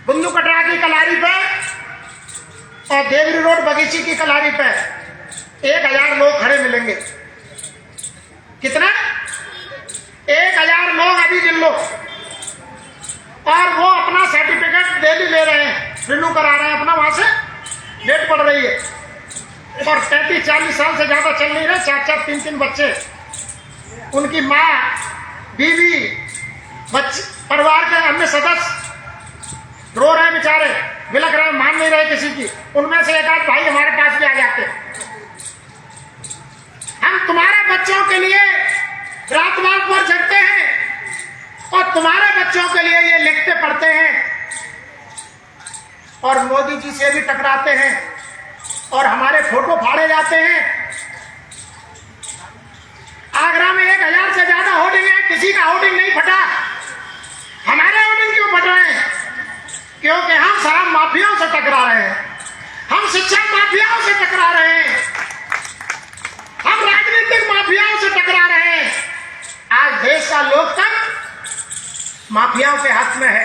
Speaker 1: बुंदू कटरा की कलारी पे और देवरी रोड बगीची की कलारी पे 1000 लोग खड़े मिलेंगे। कितना? 1000 लोग अभी गिन लो। और वो अपना सर्टिफिकेट डेली ले रहे हैं, रिन्यू करा रहे हैं अपना, वहां से डेट पड़ रही है। और 35-40 साल से ज्यादा चल नहीं रहे, 4-4, 3-3 बच्चे, उनकी माँ बीवी, बच्चे, परिवार के अन्य सदस्य रो रहे बेचारे, बिलख रहे, मान नहीं रहे किसी की। उनमें से एक आध भाई हमारे पास भी आ जाते। हम तुम्हारे बच्चों के लिए रात रात भर जगते हैं और तुम्हारे बच्चों के लिए ये लिखते पढ़ते हैं और मोदी जी से भी टकराते हैं और हमारे फोटो फाड़े जाते हैं। आगरा में 1000 से ज्यादा होर्डिंग है, किसी का होर्डिंग नहीं फटा। हमारे होर्डिंग क्यों फट रहे हैं? क्योंकि हम शराब माफियाओं से टकरा रहे हैं, हम शिक्षा माफियाओं से टकरा रहे हैं, हम राजनीतिक माफियाओं से टकरा रहे हैं। आज देश का लोकतंत्र माफियाओं के हाथ में है,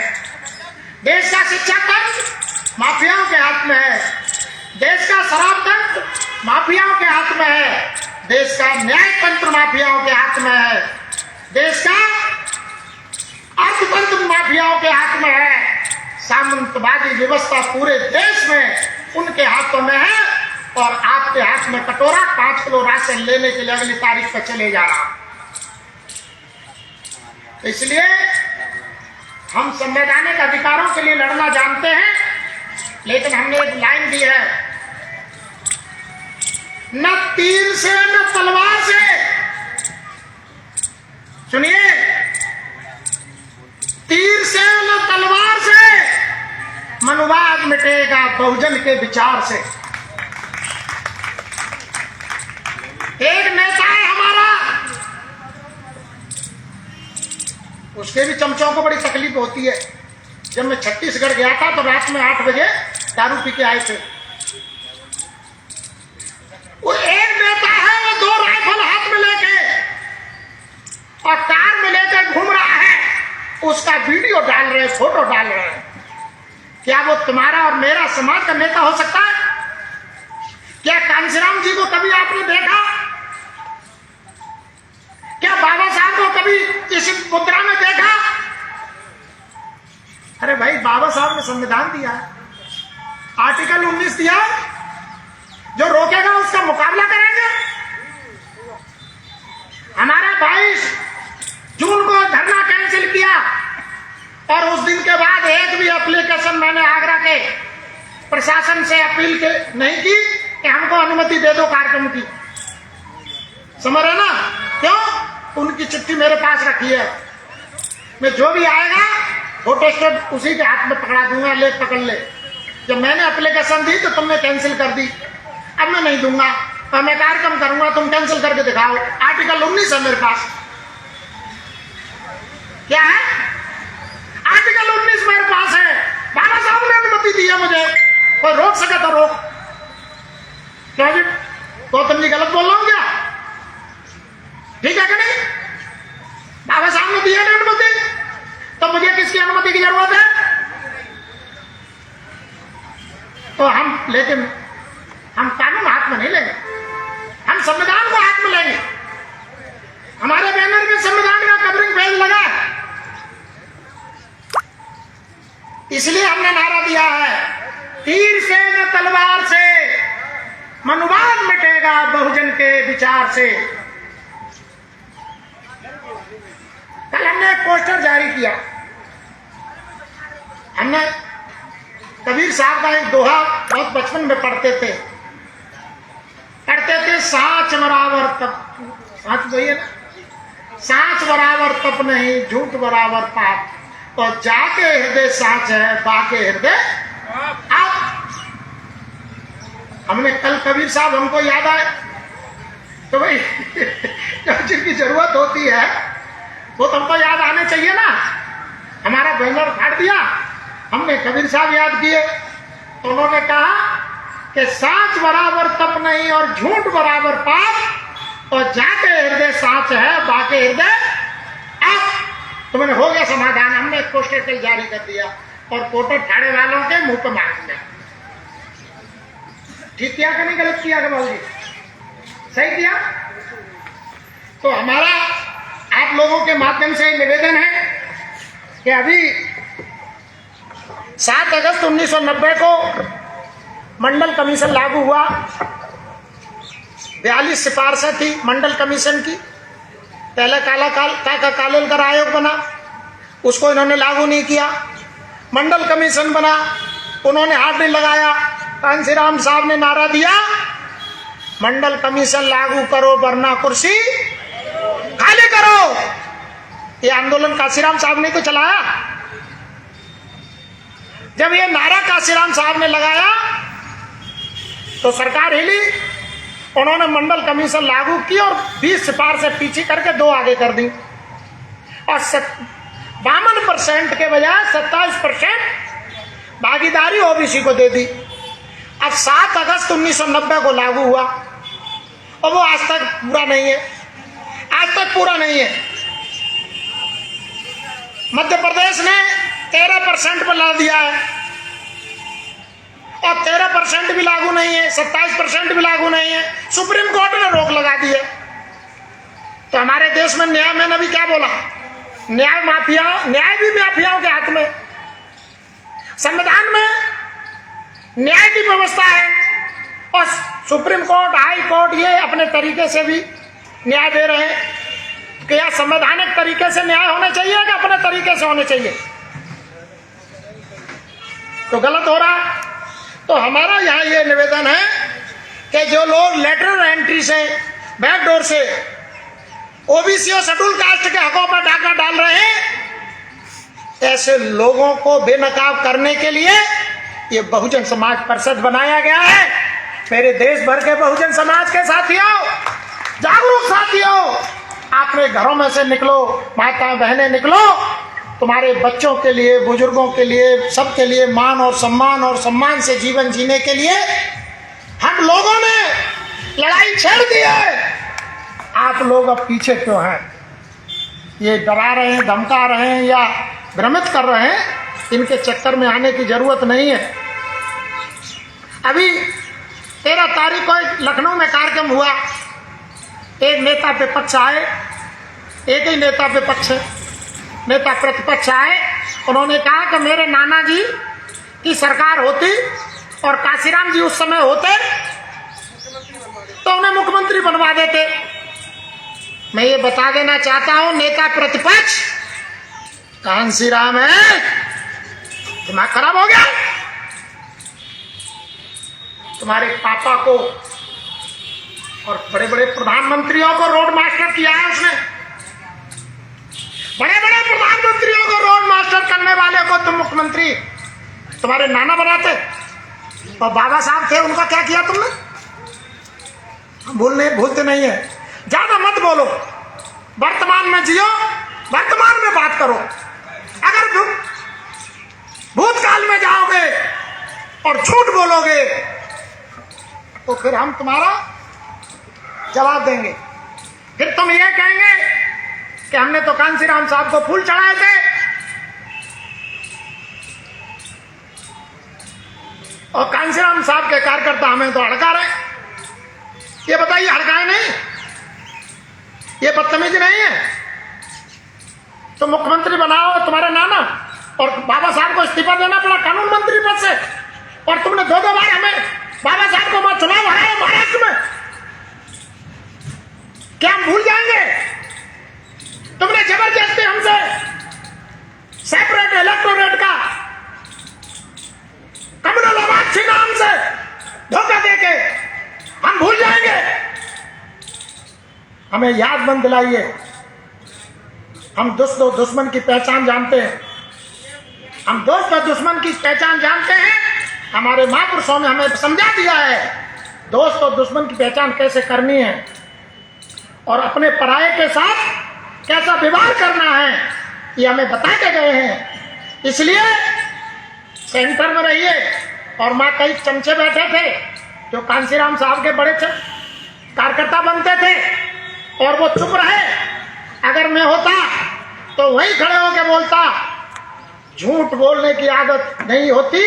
Speaker 1: देश का शिक्षा तंत्र माफियाओं के हाथ में है, देश का शराब तंत्र माफियाओं के हाथ में है, देश का न्याय तंत्र माफियाओं के हाथ में है, देश का अर्थतंत्र माफियाओं के हाथ में है। सामंतवादी व्यवस्था पूरे देश में उनके हाथों में है और आपके हाथ में कटोरा 5 किलो राशन लेने के लिए अगली तारीख पर चले जा रहा। इसलिए हम संवैधानिक अधिकारों के लिए लड़ना जानते हैं, लेकिन हमने एक लाइन दी है, न तीर से न तलवार से। सुनिए, तीर से न तलवार से मनुवाद मिटेगा बहुजन के विचार से। एक नेता है हमारा, उसके भी चमचों को बड़ी तकलीफ होती है। जब मैं छत्तीसगढ़ गया था तो रात में 8 बजे दारू पी के आए थे। वो एक नेता है, वो 2 राइफल हाथ में लेके और कार में लेकर घूम रहा है, उसका वीडियो डाल रहे, फोटो डाल रहे हैं। क्या वो तुम्हारा और मेरा समाज का नेता हो सकता है? क्या कांशीराम जी को कभी आपने देखा? क्या बाबा साहब को कभी किसी मुद्रा में देखा? अरे भाई, बाबा साहब ने संविधान दिया, आर्टिकल 19 दिया, जो रोकेगा उसका मुकाबला करेंगे। हमारा 22 जून को धरना कैंसिल किया और उस दिन के बाद एक भी एप्लीकेशन मैंने आगरा के प्रशासन से अपील नहीं की कि हमको अनुमति दे दो कार्यक्रम की। समझ रहे ना? क्यों? उनकी चिट्ठी मेरे पास रखी है। मैं जो भी आएगा फोटो स्टेट उसी के हाथ में पकड़ा दूंगा, ले पकड़ ले। जब मैंने एप्लीकेशन दी तो तुमने कैंसिल कर दी, अब मैं नहीं दूंगा और मैं कार्यक्रम करूंगा, तुम कैंसिल करके दिखाओ। आर्टिकल 19 है मेरे पास। क्या है? आर्टिकल 19 मेरे पास है। बाबा साहब ने अनुमति दी है मुझे, कोई रोक सके तो रोक। क्या जी गौतम जी गलत बोल रहा हूं क्या? ठीक है कि नहीं? बाबा साहब ने दिया ना अनुमति, तो मुझे किसकी अनुमति की जरूरत है? तो लेकिन हम कानून हाथ में नहीं लेंगे, हम संविधान को हाथ में लेंगे। हमारे बैनर में संविधान का कवरिंग पेज लगा है, इसलिए हमने नारा दिया है, तीर से न तलवार से मनुवाद मिटेगा बहुजन के विचार से। कल हमने एक पोस्टर जारी किया। हमने कबीर साहब का एक दोहा बहुत बचपन में पढ़ते थे, साच बराबर तप, साच वही है ना, साच बराबर तप नहीं, झूठ बराबर पाप, तो जाके हृदय साच है, बाके हृदय आप। हमने कल कबीर साहब हमको याद आए तो भाई जिनकी जरूरत होती है वो तो हमको याद आने चाहिए ना। हमारा बैनर फाड़ दिया, हमने कबीर साहब याद किए तो उन्होंने कहा कि साच बराबर तप नहीं और झूठ बराबर पाप, और जाके हृदय साच है, बाके हृदय आप। तो मैंने हो गया समाधान। हमने एक पोस्टर कल जारी कर दिया और फोटो ठाड़े वालों के मुंह पे मार दिया। ठीक किया कि नहीं गलत किया कि बाबू जी? सही किया। तो हमारा आप लोगों के माध्यम से निवेदन है कि अभी 7 अगस्त 1990 को मंडल कमीशन लागू हुआ। 42 सिफारिशें थी मंडल कमीशन की, पहले कालेलकर आयोग बना, उसको इन्होंने लागू नहीं किया। मंडल कमीशन बना, उन्होंने हाथ नहीं लगाया। कांशीराम साहब ने नारा दिया, मंडल कमीशन लागू करो वरना कुर्सी खाली करो। ये आंदोलन कांशीराम साहब ने तो चलाया। जब ये नारा कांशीराम साहब ने लगाया तो सरकार हिली, उन्होंने मंडल कमीशन लागू की और 20 सिफारिशें पीछे करके 2 आगे कर दी और 52% के बजाय 27% भागीदारी ओबीसी को दे दी। अब 7 अगस्त 1990 को लागू हुआ और वो आज तक पूरा नहीं है, आज तक पूरा नहीं है। मध्य प्रदेश ने 13% पर ला दिया है और 13% भी लागू नहीं है, 27% भी लागू नहीं है। सुप्रीम कोर्ट ने रोक लगा दी है। तो हमारे देश में न्याय, मैंने अभी क्या बोला, न्याय माफिया, न्याय भी माफियाओं के हाथ में। संविधान में न्याय की व्यवस्था है और सुप्रीम कोर्ट, हाई कोर्ट ये अपने तरीके से भी न्याय दे रहे हैं। क्या संवैधानिक तरीके से न्याय होना चाहिए कि अपने तरीके से होने चाहिए? तो गलत हो रहा है। तो हमारा यहाँ ये निवेदन है कि जो लोग लेटरल एंट्री से, बैकडोर से ओबीसी और शेड्यूल कास्ट के हकों पर डाका डाल रहे हैं, ऐसे लोगों को बेनकाब करने के लिए ये बहुजन समाज परिषद बनाया गया है। मेरे देश भर के बहुजन समाज के साथियों, जागरूक साथियों, अपने घरों में से निकलो, माता बहनें निकलो, तुम्हारे बच्चों के लिए, बुजुर्गों के लिए, सबके लिए मान और सम्मान से जीवन जीने के लिए हम लोगों ने लड़ाई छेड़ दी है। आप लोग अब पीछे क्यों हैं? ये डरा रहे हैं, धमका रहे हैं या भ्रमित कर रहे हैं, इनके चक्कर में आने की जरूरत नहीं है। अभी 13 तारीख को एक लखनऊ में कार्यक्रम हुआ। एक नेता विपक्ष आए, एक ही नेता विपक्ष, नेता प्रतिपक्ष आए। उन्होंने कहा कि मेरे नाना जी की सरकार होती और कांशीराम जी उस समय होते तो उन्हें मुख्यमंत्री बनवा देते। मैं ये बता देना चाहता हूं, नेता प्रतिपक्ष कांशीराम है, दिमाग खराब हो गया। तुम्हारे पापा को और बड़े बड़े प्रधानमंत्रियों को रोड मास्टर किया है उसने। बड़े बड़े प्रधानमंत्रियों को रोड मास्टर करने वाले को तुम मुख्यमंत्री तुम्हारे नाना बनाते। और बाबा साहब थे, उनका क्या किया तुमने? भूलते नहीं है। ज्यादा मत बोलो, वर्तमान में जियो, वर्तमान में बात करो। अगर भूतकाल में जाओगे और झूठ बोलोगे तो फिर हम तुम्हारा जवाब देंगे। फिर तुम ये कहेंगे कि हमने तो कांशीराम साहब को फूल चढ़ाए थे। और कांशीराम साहब के कार्यकर्ता हमें तो हड़का रहे। ये बताइए, हड़काए नहीं? ये बदतमीजी नहीं है? तो मुख्यमंत्री बनाओ तुम्हारे नाना, और बाबा साहब को इस्तीफा देना पड़ा कानून मंत्री पद से, और तुमने 2 बार हमें बाबा साहब को चुनाव हराया महाराष्ट्र में। क्या हम भूल जाएंगे? तुमने जबरदस्ती हमसे सेपरेट इलेक्टोरेट का कम्युनल आवाज छीना, हमसे धोखा देके हम भूल जाएंगे? हमें याद बंद दिलाइए। हम दोस्त और दुश्मन की पहचान जानते हैं। हम दोस्त और दुश्मन की पहचान जानते हैं। हमारे महापुरुषों ने हमें समझा दिया है दोस्त और दुश्मन की पहचान कैसे करनी है और अपने पराये के साथ कैसा व्यवहार करना है, ये हमें बता के गए हैं। इसलिए सेंटर में रहिए। और माँ कई चमचे बैठे थे जो कांशीराम साहब के बड़े कार्यकर्ता बनते थे और वो चुप रहे। अगर मैं होता तो वहीं खड़े होकर बोलता। झूठ बोलने की आदत नहीं होती।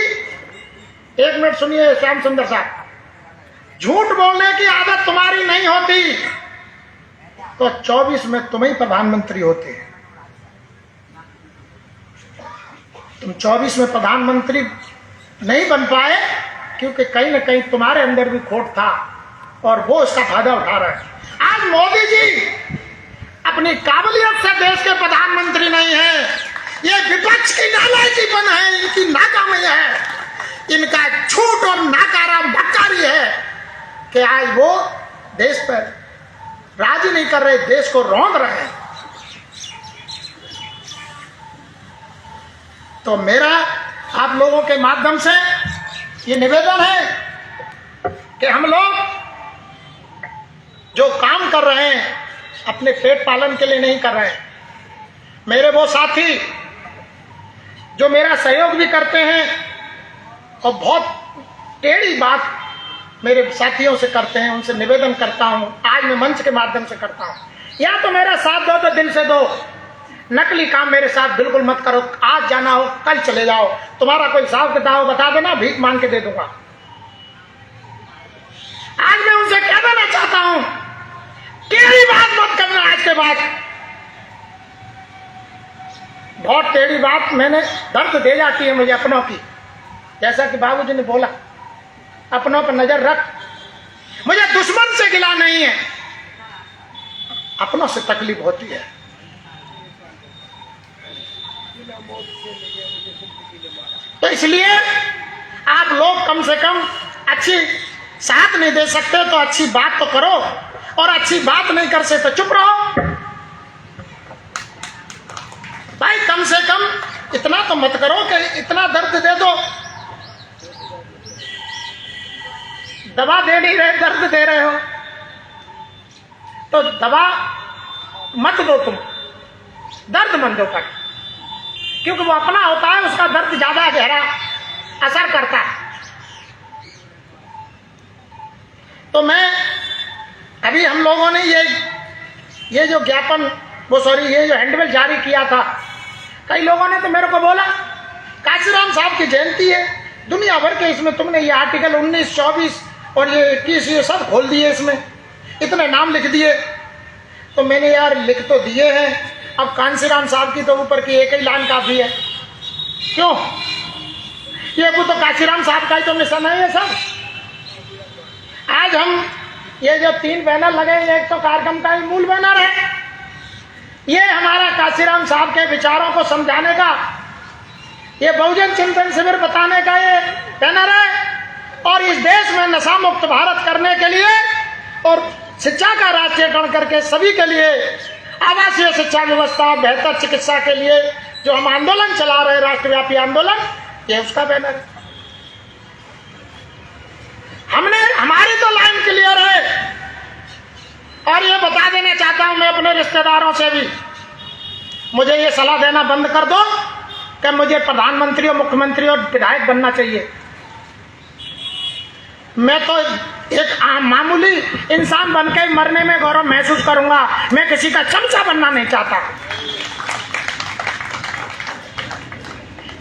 Speaker 1: 1 मिनट सुनिए श्याम सुंदर साहब, झूठ बोलने की आदत तुम्हारी नहीं होती तो 24 में तुम ही प्रधानमंत्री होते। तुम 24 में प्रधानमंत्री नहीं बन पाए क्योंकि कहीं ना कहीं तुम्हारे अंदर भी खोट था और वो इसका फायदा उठा रहे हैं। आज मोदी जी अपनी काबिलियत से देश के प्रधानमंत्री नहीं है। ये विपक्ष की नालायकीपन है, इनकी नाकामी है, इनका झूठ और नाकारा मक्कारी है कि आज वो देश पर राजी नहीं कर रहे, देश को रौंद रहे हैं। तो मेरा आप लोगों के माध्यम से ये निवेदन है कि हम लोग जो काम कर रहे हैं अपने पेट पालन के लिए नहीं कर रहे हैं। मेरे वो साथी जो मेरा सहयोग भी करते हैं और बहुत टेढ़ी बात मेरे साथियों से करते हैं, उनसे निवेदन करता हूं, आज मैं मंच के माध्यम से करता हूं, या तो मेरा साथ दो तो दिल से दो, नकली काम मेरे साथ बिल्कुल मत करो। आज जाना हो कल चले जाओ, तुम्हारा कोई हिसाब किताब बता देना, भीख मांग के दे दूंगा। आज मैं उनसे कह देना चाहता हूं, टेढ़ी बात मत करना आज के बाद। बहुत टेढ़ी बात मैंने दर्द दे जाती है मुझे अपनों की, जैसा कि बाबूजी ने बोला, अपनों पर नजर रख। मुझे दुश्मन से गिला नहीं है, अपनों से तकलीफ होती है। तो इसलिए आप लोग कम से कम अच्छी साथ नहीं दे सकते तो अच्छी बात तो करो, और अच्छी बात नहीं कर सकते तो चुप रहो। भाई कम से कम इतना तो मत करो कि इतना दर्द दे दो, दवा दे नहीं रहे, दर्द दे रहे हो, तो दवा मत दो, तुम दर्द मत दो कर, क्योंकि वो अपना होता है, उसका दर्द ज्यादा गहरा असर करता है। तो मैं अभी हम लोगों ने ये जो ज्ञापन ये जो हैंडबिल जारी किया था, कई लोगों ने तो मेरे को बोला काशीराम साहब की जयंती है, दुनिया भर के इसमें तुमने ये आर्टिकल 19, 24 और ये 21 ये सब खोल दिए, इसमें इतने नाम लिख दिए। तो मैंने यार लिख तो दिए हैं, अब कांशीराम साहब की तो ऊपर की एक ही लाइन काफी है। क्यों? ये वो तो कांशीराम साहब का ही तो मिशन है ये सब। आज हम ये जो 3 बैनर लगे, एक तो कार्यक्रम का ही मूल बैनर है, ये हमारा कांशीराम साहब के विचारों को समझाने का, ये बहुजन चिंतन शिविर बताने का ये बैनर है, और इस देश में नशा मुक्त भारत करने के लिए और शिक्षा का राष्ट्रीयकरण करके सभी के लिए आवासीय शिक्षा व्यवस्था, बेहतर चिकित्सा के लिए जो हम आंदोलन चला रहे, राष्ट्रव्यापी आंदोलन, ये उसका बैनर है। हमारी तो लाइन क्लियर है, और ये बता देना चाहता हूं मैं अपने रिश्तेदारों से भी, मुझे ये सलाह देना बंद कर दो कि मुझे प्रधानमंत्री और मुख्यमंत्री और विधायक बनना चाहिए। मैं तो एक मामूली इंसान बनकर मरने में गौरव महसूस करूंगा, मैं किसी का चमचा बनना नहीं चाहता।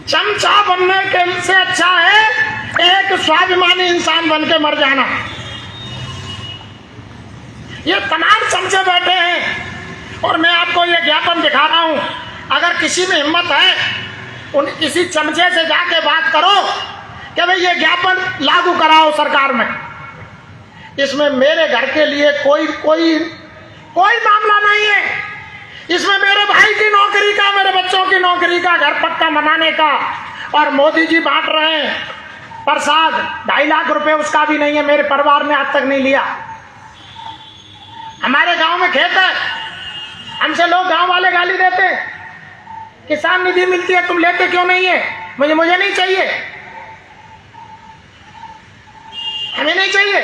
Speaker 1: चमचा बनने के से अच्छा है एक स्वाभिमानी इंसान बन के मर जाना। ये तमाम चमचे बैठे हैं, और मैं आपको ये ज्ञापन दिखा रहा हूं, अगर किसी में हिम्मत है उन किसी चमचे से जाके बात करो कि भाई ये ज्ञापन लागू कराओ सरकार में। इसमें मेरे घर के लिए कोई मामला नहीं है, इसमें मेरे भाई की नौकरी का, मेरे बच्चों की नौकरी का, घर पट्टा मनाने का, और मोदी जी बांट रहे हैं प्रसाद 2.5 लाख रुपए, उसका भी नहीं है, मेरे परिवार ने आज तक नहीं लिया। हमारे गांव में खेत है, हमसे लोग गांव वाले गाली देते, किसान निधि मिलती है तुम लेते क्यों नहीं है? मुझे नहीं चाहिए, हमें नहीं चाहिए।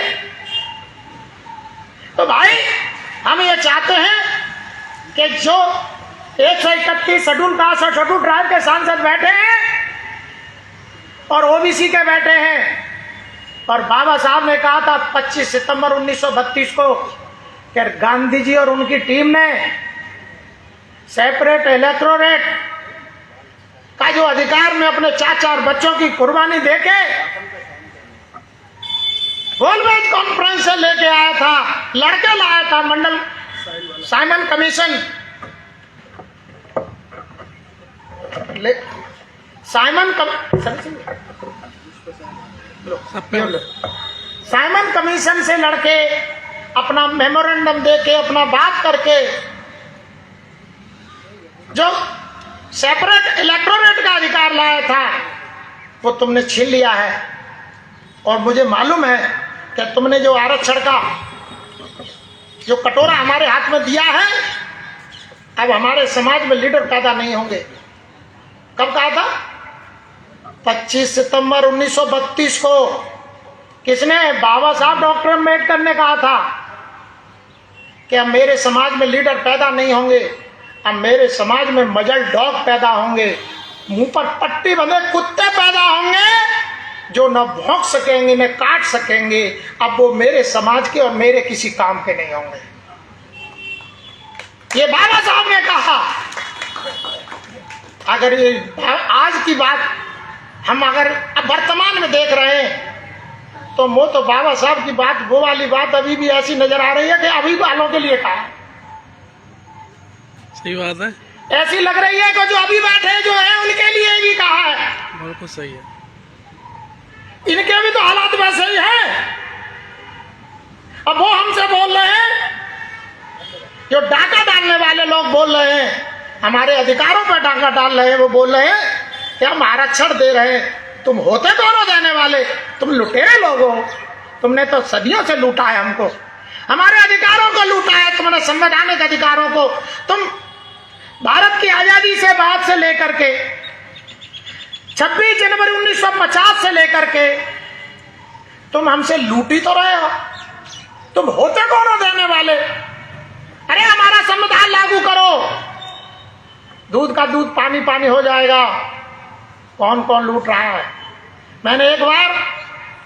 Speaker 1: तो भाई हम ये चाहते हैं कि जो 131 शेड्यूल कास्ट और शेड्यूल ट्राइब के सांसद बैठे हैं और ओबीसी के बैठे हैं, और बाबा साहब ने कहा था 25 सितंबर 1932 को कि गांधी जी और उनकी टीम ने सेपरेट इलेक्टोरेट का जो अधिकार में अपने 4 बच्चों की कुर्बानी देके गोलमेज कॉन्फ्रेंस से लेके आया था, लड़के लाया था मंडल साइमन कमीशन, साइमन कमीशन से लड़के अपना मेमोरेंडम देके, अपना बात करके जो सेपरेट इलेक्टोरेट का अधिकार लाया था वो तुमने छीन लिया है। और मुझे मालूम है कि तुमने जो आरक्षण का जो कटोरा हमारे हाथ में दिया है, अब हमारे समाज में लीडर पैदा नहीं होंगे। कब कहा था? 25 सितंबर 1932 को किसने? बाबा साहब डॉक्टर अम्बेडकर ने कहा था कि अब मेरे समाज में लीडर पैदा नहीं होंगे, अब मेरे समाज में मजल डॉग पैदा होंगे, मुंह पर पट्टी बंधे कुत्ते पैदा होंगे जो न भौंक सकेंगे न काट सकेंगे। अब वो मेरे समाज के और मेरे किसी काम के नहीं होंगे। ये बाबा साहब ने कहा। अगर ये आज की बात हम अगर अब वर्तमान में देख रहे हैं तो वो तो बाबा साहब की बात, वो वाली बात अभी भी ऐसी नजर आ रही है कि अभी वालों के लिए कहा।
Speaker 3: सही बात है,
Speaker 1: ऐसी लग रही है कि जो अभी बैठे जो है उनके लिए भी कहा है।
Speaker 3: बिल्कुल सही है।
Speaker 1: इनके भी तो हालात वैसे ही हैं। अब वो हमसे बोल रहे हैं, जो डाका डालने वाले लोग बोल रहे हैं, हमारे अधिकारों पर डाका डाल रहे हैं, वो बोल रहे हैं कि हम आरक्षण दे रहे हैं। तुम होते कौन हो देने वाले? तुम लुटेरे लोग हो। तुमने तो सदियों से लूटा है हमको, हमारे अधिकारों को लूटा है तुमने, संवैधानिक अधिकारों को। तुम भारत की आजादी से बाद से लेकर के 26 जनवरी 1950 से लेकर के तुम हमसे लूटी तो रहे हो। तुम होते कौन हो देने वाले? अरे हमारा संविधान लागू करो, दूध का दूध पानी पानी हो जाएगा। कौन कौन लूट रहा है? मैंने एक बार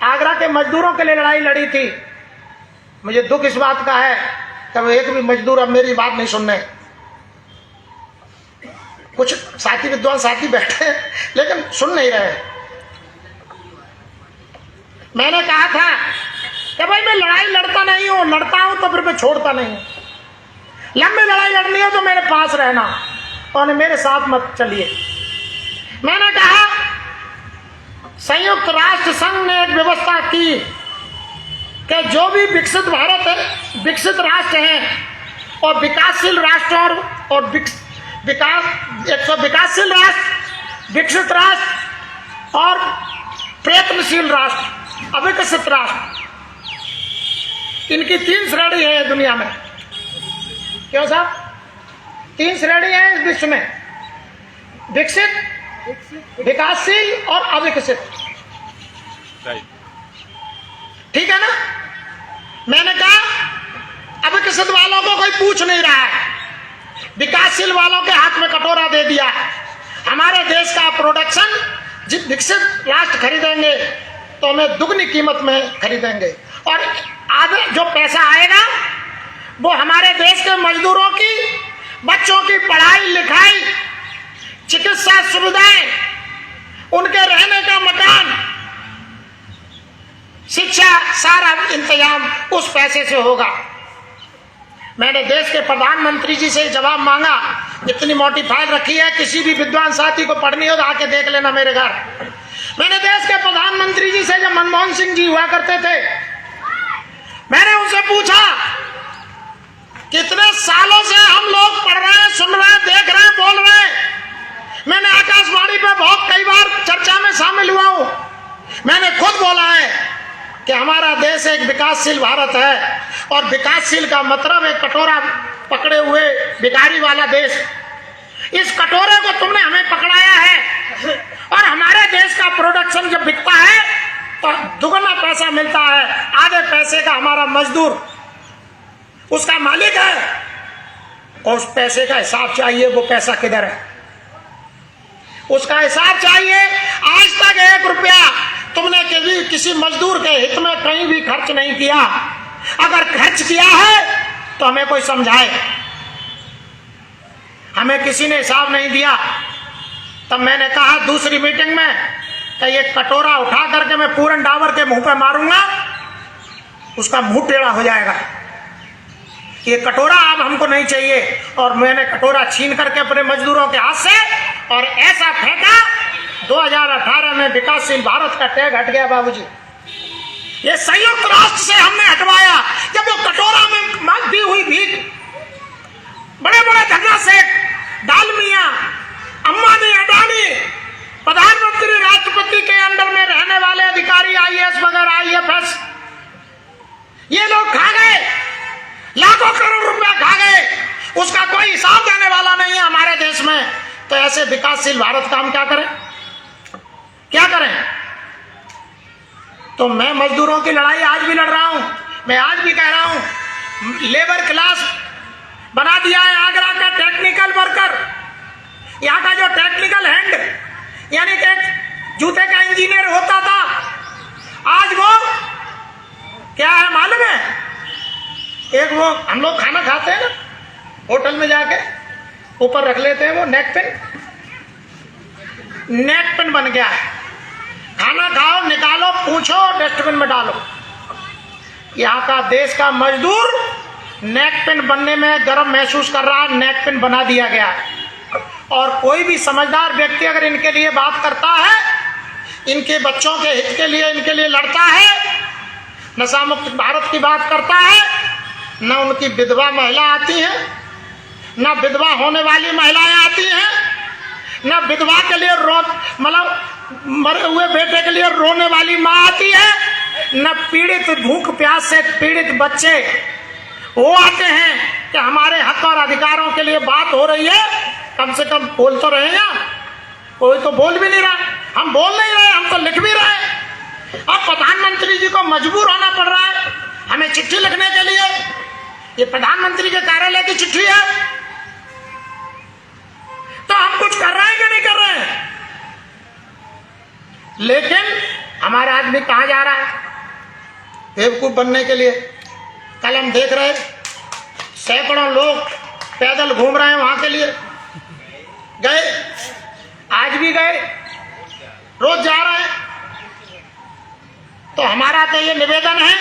Speaker 1: आगरा के मजदूरों के लिए लड़ाई लड़ी थी। मुझे दुख इस बात का है कि वो एक भी मजदूर अब मेरी बात नहीं सुनने। कुछ साथी विद्वान साथी बैठे लेकिन सुन नहीं रहे। मैंने कहा था कि भाई मैं लड़ाई लड़ता नहीं हूं, लड़ता हूं तो फिर मैं छोड़ता नहीं हूं। लंबी लड़ाई लड़नी हो तो मेरे पास रहना और मेरे साथ मत चलिए। मैंने कहा संयुक्त राष्ट्र संघ ने एक व्यवस्था की कि जो भी विकसित भारत है, विकसित राष्ट्र हैं और विकासशील राष्ट्र और विकासशील राष्ट्र, विकसित राष्ट्र और प्रयत्नशील राष्ट्र, अविकसित राष्ट्र, इनकी 3 श्रेणी है दुनिया में। क्यों साहब? 3 श्रेणी है इस विश्व में, विकसित, विकासशील और अविकसित। ठीक है ना? मैंने कहा अविकसित वालों को कोई पूछ नहीं रहा है, विकासशील वालों के हाथ में कटोरा दे दिया। हमारे देश का प्रोडक्शन जिस विकसित राष्ट्र खरीदेंगे तो हमें दुगनी कीमत में खरीदेंगे और आधे जो पैसा आएगा वो हमारे देश के मजदूरों की, बच्चों की पढ़ाई लिखाई, चिकित्सा सुविधाएं, उनके रहने का मकान, शिक्षा, सारा इंतजाम उस पैसे से होगा। मैंने देश के प्रधानमंत्री जी से जवाब मांगा, इतनी मोटी फाइल रखी है, किसी भी विद्वान साथी को पढ़नी हो तो आके देख लेना मेरे घर। मैंने देश के प्रधानमंत्री जी से, जब मनमोहन सिंह जी हुआ करते थे, मैंने उनसे पूछा कितने सालों से हम लोग पढ़ रहे हैं, सुन रहे हैं, देख रहे हैं, बोल रहे हैं। मैंने आकाशवाणी पर बहुत कई बार चर्चा में शामिल हुआ हूं। मैंने खुद बोला है कि हमारा देश एक विकासशील भारत है और विकासशील का मतलब एक कटोरा पकड़े हुए भिखारी वाला देश। इस कटोरे को तुमने हमें पकड़ाया है और हमारे देश का प्रोडक्शन जब बिकता है तो दुगना पैसा मिलता है। आधे पैसे का हमारा मजदूर उसका मालिक है और उस पैसे का हिसाब चाहिए, वो पैसा किधर है उसका हिसाब चाहिए। आज तक 1 रुपया तुमने कभी किसी मजदूर के हित में कहीं भी खर्च नहीं किया। अगर खर्च किया है तो हमें कोई समझाए। हमें किसी ने हिसाब नहीं दिया। तब मैंने कहा दूसरी मीटिंग में कि ये कटोरा उठा करके मैं पूरन डाबर के मुंह पे मारूंगा, उसका मुंह टेढ़ा हो जाएगा। ये कटोरा अब हमको नहीं चाहिए। और मैंने कटोरा छीन करके अपने मजदूरों के हाथ से और ऐसा फेंका, 2018 में विकासशील भारत का टैग हट गया बाबूजी। ये संयुक्त राष्ट्र से हमने हटवाया। जब वो कटोरा में दी हुई भीख बड़े बड़े धरना से डालमिया, अंबानी, अडानी, प्रधानमंत्री, राष्ट्रपति के अंडर में रहने वाले अधिकारी, आईएएस वगैरह, आईएफएस, ये लोग खा गए, लाखों करोड़ रुपया खा गए, उसका कोई हिसाब देने वाला नहीं है हमारे देश में। तो ऐसे विकासशील भारत का हम क्या करें, क्या करें? तो मैं मजदूरों की लड़ाई आज भी लड़ रहा हूं। मैं आज भी कह रहा हूं, लेबर क्लास बना दिया है आगरा का टेक्निकल वर्कर, यहां का जो टेक्निकल हैंड यानी कि जूते का इंजीनियर होता था, आज वो क्या है मालूम है? एक वो हम लोग खाना खाते हैं ना होटल में जाके, ऊपर रख लेते हैं वो नेक पेन बन गया है। खाना खाओ, निकालो, पूछो, डस्टबिन में डालो। यहाँ का देश का मजदूर नेक पेन बनने में गर्व महसूस कर रहा है, नेक पेन बना दिया गया है। और कोई भी समझदार व्यक्ति अगर इनके लिए बात करता है, इनके बच्चों के हित के लिए, इनके लिए लड़ता है, नशा मुक्त भारत की बात करता है, न उनकी विधवा महिला आती है, न विधवा होने वाली महिलाएं आती हैं, न विधवा के लिए मतलब मरे हुए बेटे के लिए रोने वाली माँ आती है, न पीड़ित भूख प्यास से पीड़ित बच्चे वो आते हैं कि हमारे हक और अधिकारों के लिए बात हो रही है, कम से कम बोल तो रहे हैं। कोई तो बोल भी नहीं रहा, हम बोल नहीं रहे, हम तो लिख भी रहे। अब प्रधानमंत्री जी को मजबूर होना पड़ रहा है हमें चिट्ठी लिखने के लिए। ये प्रधानमंत्री के कार्यालय की चिट्ठी है, तो हम कुछ कर रहे हैं कि नहीं कर रहे हैं? लेकिन हमारा आदमी कहां जा रहा है बेवकूफ बनने के लिए? कल हम देख रहे सैकड़ों लोग पैदल घूम रहे हैं वहां के लिए, गए, आज भी गए, रोज जा रहे हैं। तो हमारा तो ये निवेदन है,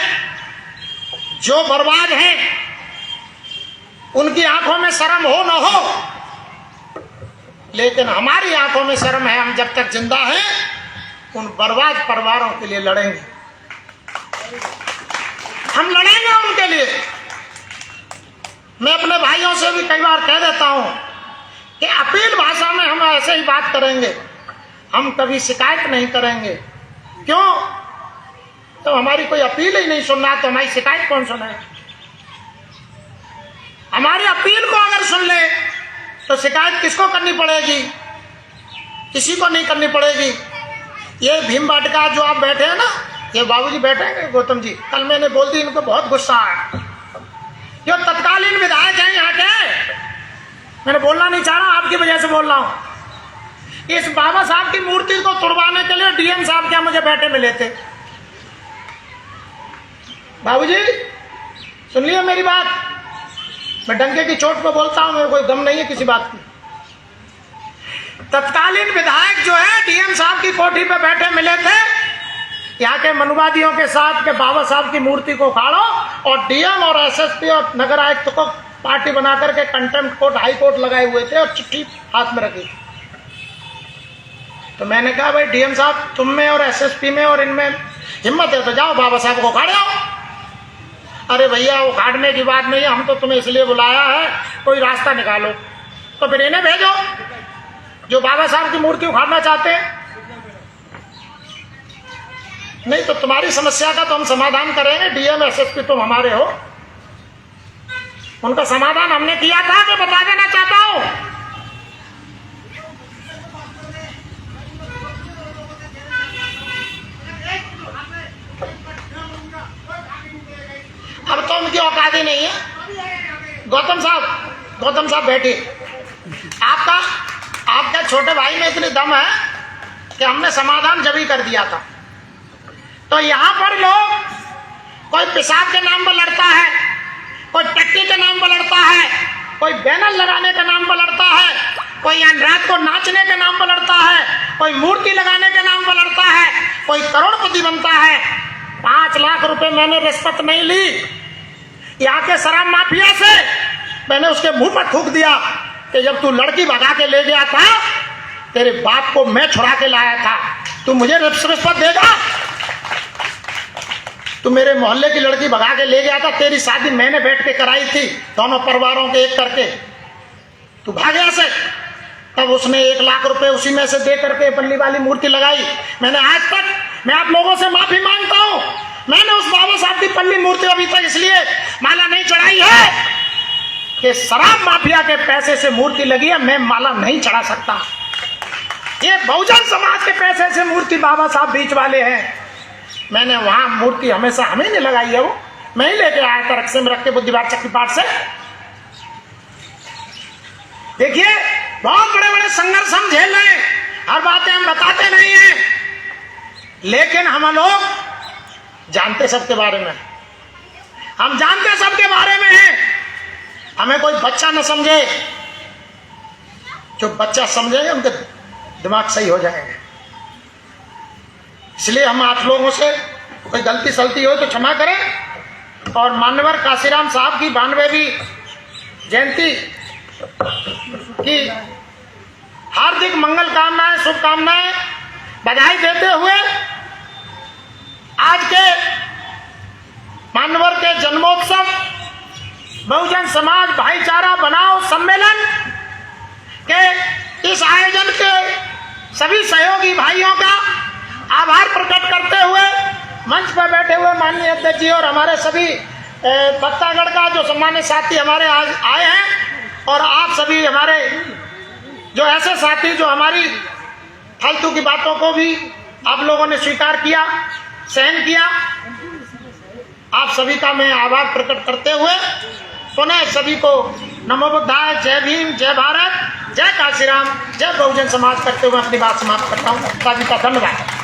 Speaker 1: जो बर्बाद हैं उनकी आंखों में शर्म हो न हो, लेकिन हमारी आंखों में शर्म है। हम जब तक जिंदा हैं उन बर्बाद परिवारों के लिए लड़ेंगे, हम लड़ेंगे उनके लिए। मैं अपने भाइयों से भी कई बार कह देता हूं कि अपील भाषा में हम ऐसे ही बात करेंगे, हम कभी शिकायत नहीं करेंगे। क्यों? तो हमारी कोई अपील ही नहीं सुनना तो हमारी शिकायत कौन सुने? हमारी अपील को अगर सुन ले तो शिकायत किसको करनी पड़ेगी? किसी को नहीं करनी पड़ेगी। ये भीम बाटिका जो आप बैठे हैं ना, ये बाबूजी बैठे हैं गौतम जी, कल मैंने बोल दी, इनको बहुत गुस्सा आया। जो तत्कालीन विधायक हैं यहाँ के, मैंने बोलना नहीं चाह रहा, आपकी वजह से बोल रहा हूं। इस बाबा साहब की मूर्ति को तोड़वाने के लिए डीएम साहब क्या मुझे बैठे मिले थे। बाबूजी सुन लिया मेरी बात, मैं डंके की चोट पे बोलता हूं, मेरे कोई गम नहीं है किसी बात की। तत्कालीन विधायक जो है डीएम साहब की कोठी पे बैठे मिले थे यहाँ के मनुवादियों के साथ के बाबा साहब की मूर्ति को उखाड़ो, और डीएम और एसएसपी और नगर आयुक्त को पार्टी बना करके कंटेम्प्ट कोर्ट, हाई कोर्ट लगाए हुए थे और चिट्ठी हाथ में रखी। तो मैंने कहा भाई डीएम साहब, तुम में और एसएसपी में और इनमें हिम्मत है तो जाओ बाबा साहब को उखाड़े आओ। अरे भैया उखाड़ने की बात नहीं है, हम तो तुम्हें इसलिए बुलाया है, कोई रास्ता निकालो। तो फिर इन्हें भेजो जो बाबा साहब की मूर्ति उखाड़ना चाहते हैं। नहीं तो तुम्हारी समस्या का तो हम समाधान करेंगे, डीएम एसएसपी तुम हमारे हो। उनका समाधान हमने किया था कि बता देना चाहता हूं। अब तो उनकी औकात ही नहीं है। गौतम साहब बैठिए। आपका छोटे भाई में इतनी दम है कि हमने समाधान जब ही कर दिया था। तो यहाँ पर लोग कोई पेशाब के नाम पर लड़ता है, कोई टट्टी के नाम पर लड़ता है, कोई बैनर लगाने के नाम पर लड़ता है, कोई रात को नाचने के नाम पर लड़ता है, कोई मूर्ति लगाने के नाम पर लड़ता है, कोई करोड़पति बनता है। 5 लाख रुपए मैंने रिश्वत नहीं ली यहाँ के शराब माफिया से। मैंने उसके मुंह पर थूक दिया कि जब तू लड़की भगा के ले गया था, तेरे बाप को मैं छुड़ा के लाया था, तू मुझे रिश्वत देगा? तू मेरे मोहल्ले की लड़की भगा के ले गया था, तेरी शादी मैंने बैठ के कराई थी, दोनों परिवारों के एक करके। तू भाग यहाँ से। तब उसने 1 लाख रुपए उसी में से दे करके पल्ली वाली मूर्ति लगाई। मैंने आज तक मैं आप लोगों से माफी मांगता हूं, मैंने उस बाबा साहब की पल्ली मूर्ति अभी तक इसलिए माला नहीं चढ़ाई है कि शराब माफिया के पैसे से मूर्ति लगी है, मैं माला नहीं चढ़ा सकता। ये बहुजन समाज के पैसे से मूर्ति बाबा साहब बीच वाले हैं। मैंने वहां मूर्ति हमेशा हमें नहीं लगाई है, वो मैं ही लेके आया था रक्से में रख के बुद्धिवार चक्की पाठ से। देखिए बहुत बड़े बड़े संघर्ष हम झेल रहे हैं, हर बातें हम बताते नहीं हैं, लेकिन हम लोग जानते सबके बारे में, हम जानते सबके बारे में हैं। हमें कोई बच्चा न समझे, जो बच्चा समझेंगे उनके दिमाग सही हो जाएंगे। इसलिए हम आप लोगों से कोई गलती सलती हो तो क्षमा करें। और मान्यवर काशीराम साहब की 92वीं जयंती की हार्दिक मंगल कामनाएं, शुभकामनाएं, बधाई देते हुए आज के मान्यवर के जन्मोत्सव बहुजन समाज भाईचारा बनाओ सम्मेलन के इस आयोजन के सभी सहयोगी भाइयों का आभार प्रकट करते हुए मंच पर बैठे हुए माननीय अध्यक्ष जी और हमारे सभी बत्तागढ़ का जो सम्मानित साथी हमारे आज आए हैं, और आप सभी हमारे जो ऐसे साथी जो हमारी फालतू की बातों को भी आप लोगों ने स्वीकार किया, सहन किया, आप सभी का मैं आभार प्रकट करते हुए पुनः सभी को नमो बुद्धाय, जय भीम, जय भारत, जय काशीराम, जय बहुजन समाज करते हुए अपनी बात समाप्त करता हूँ। सभी का धन्यवाद।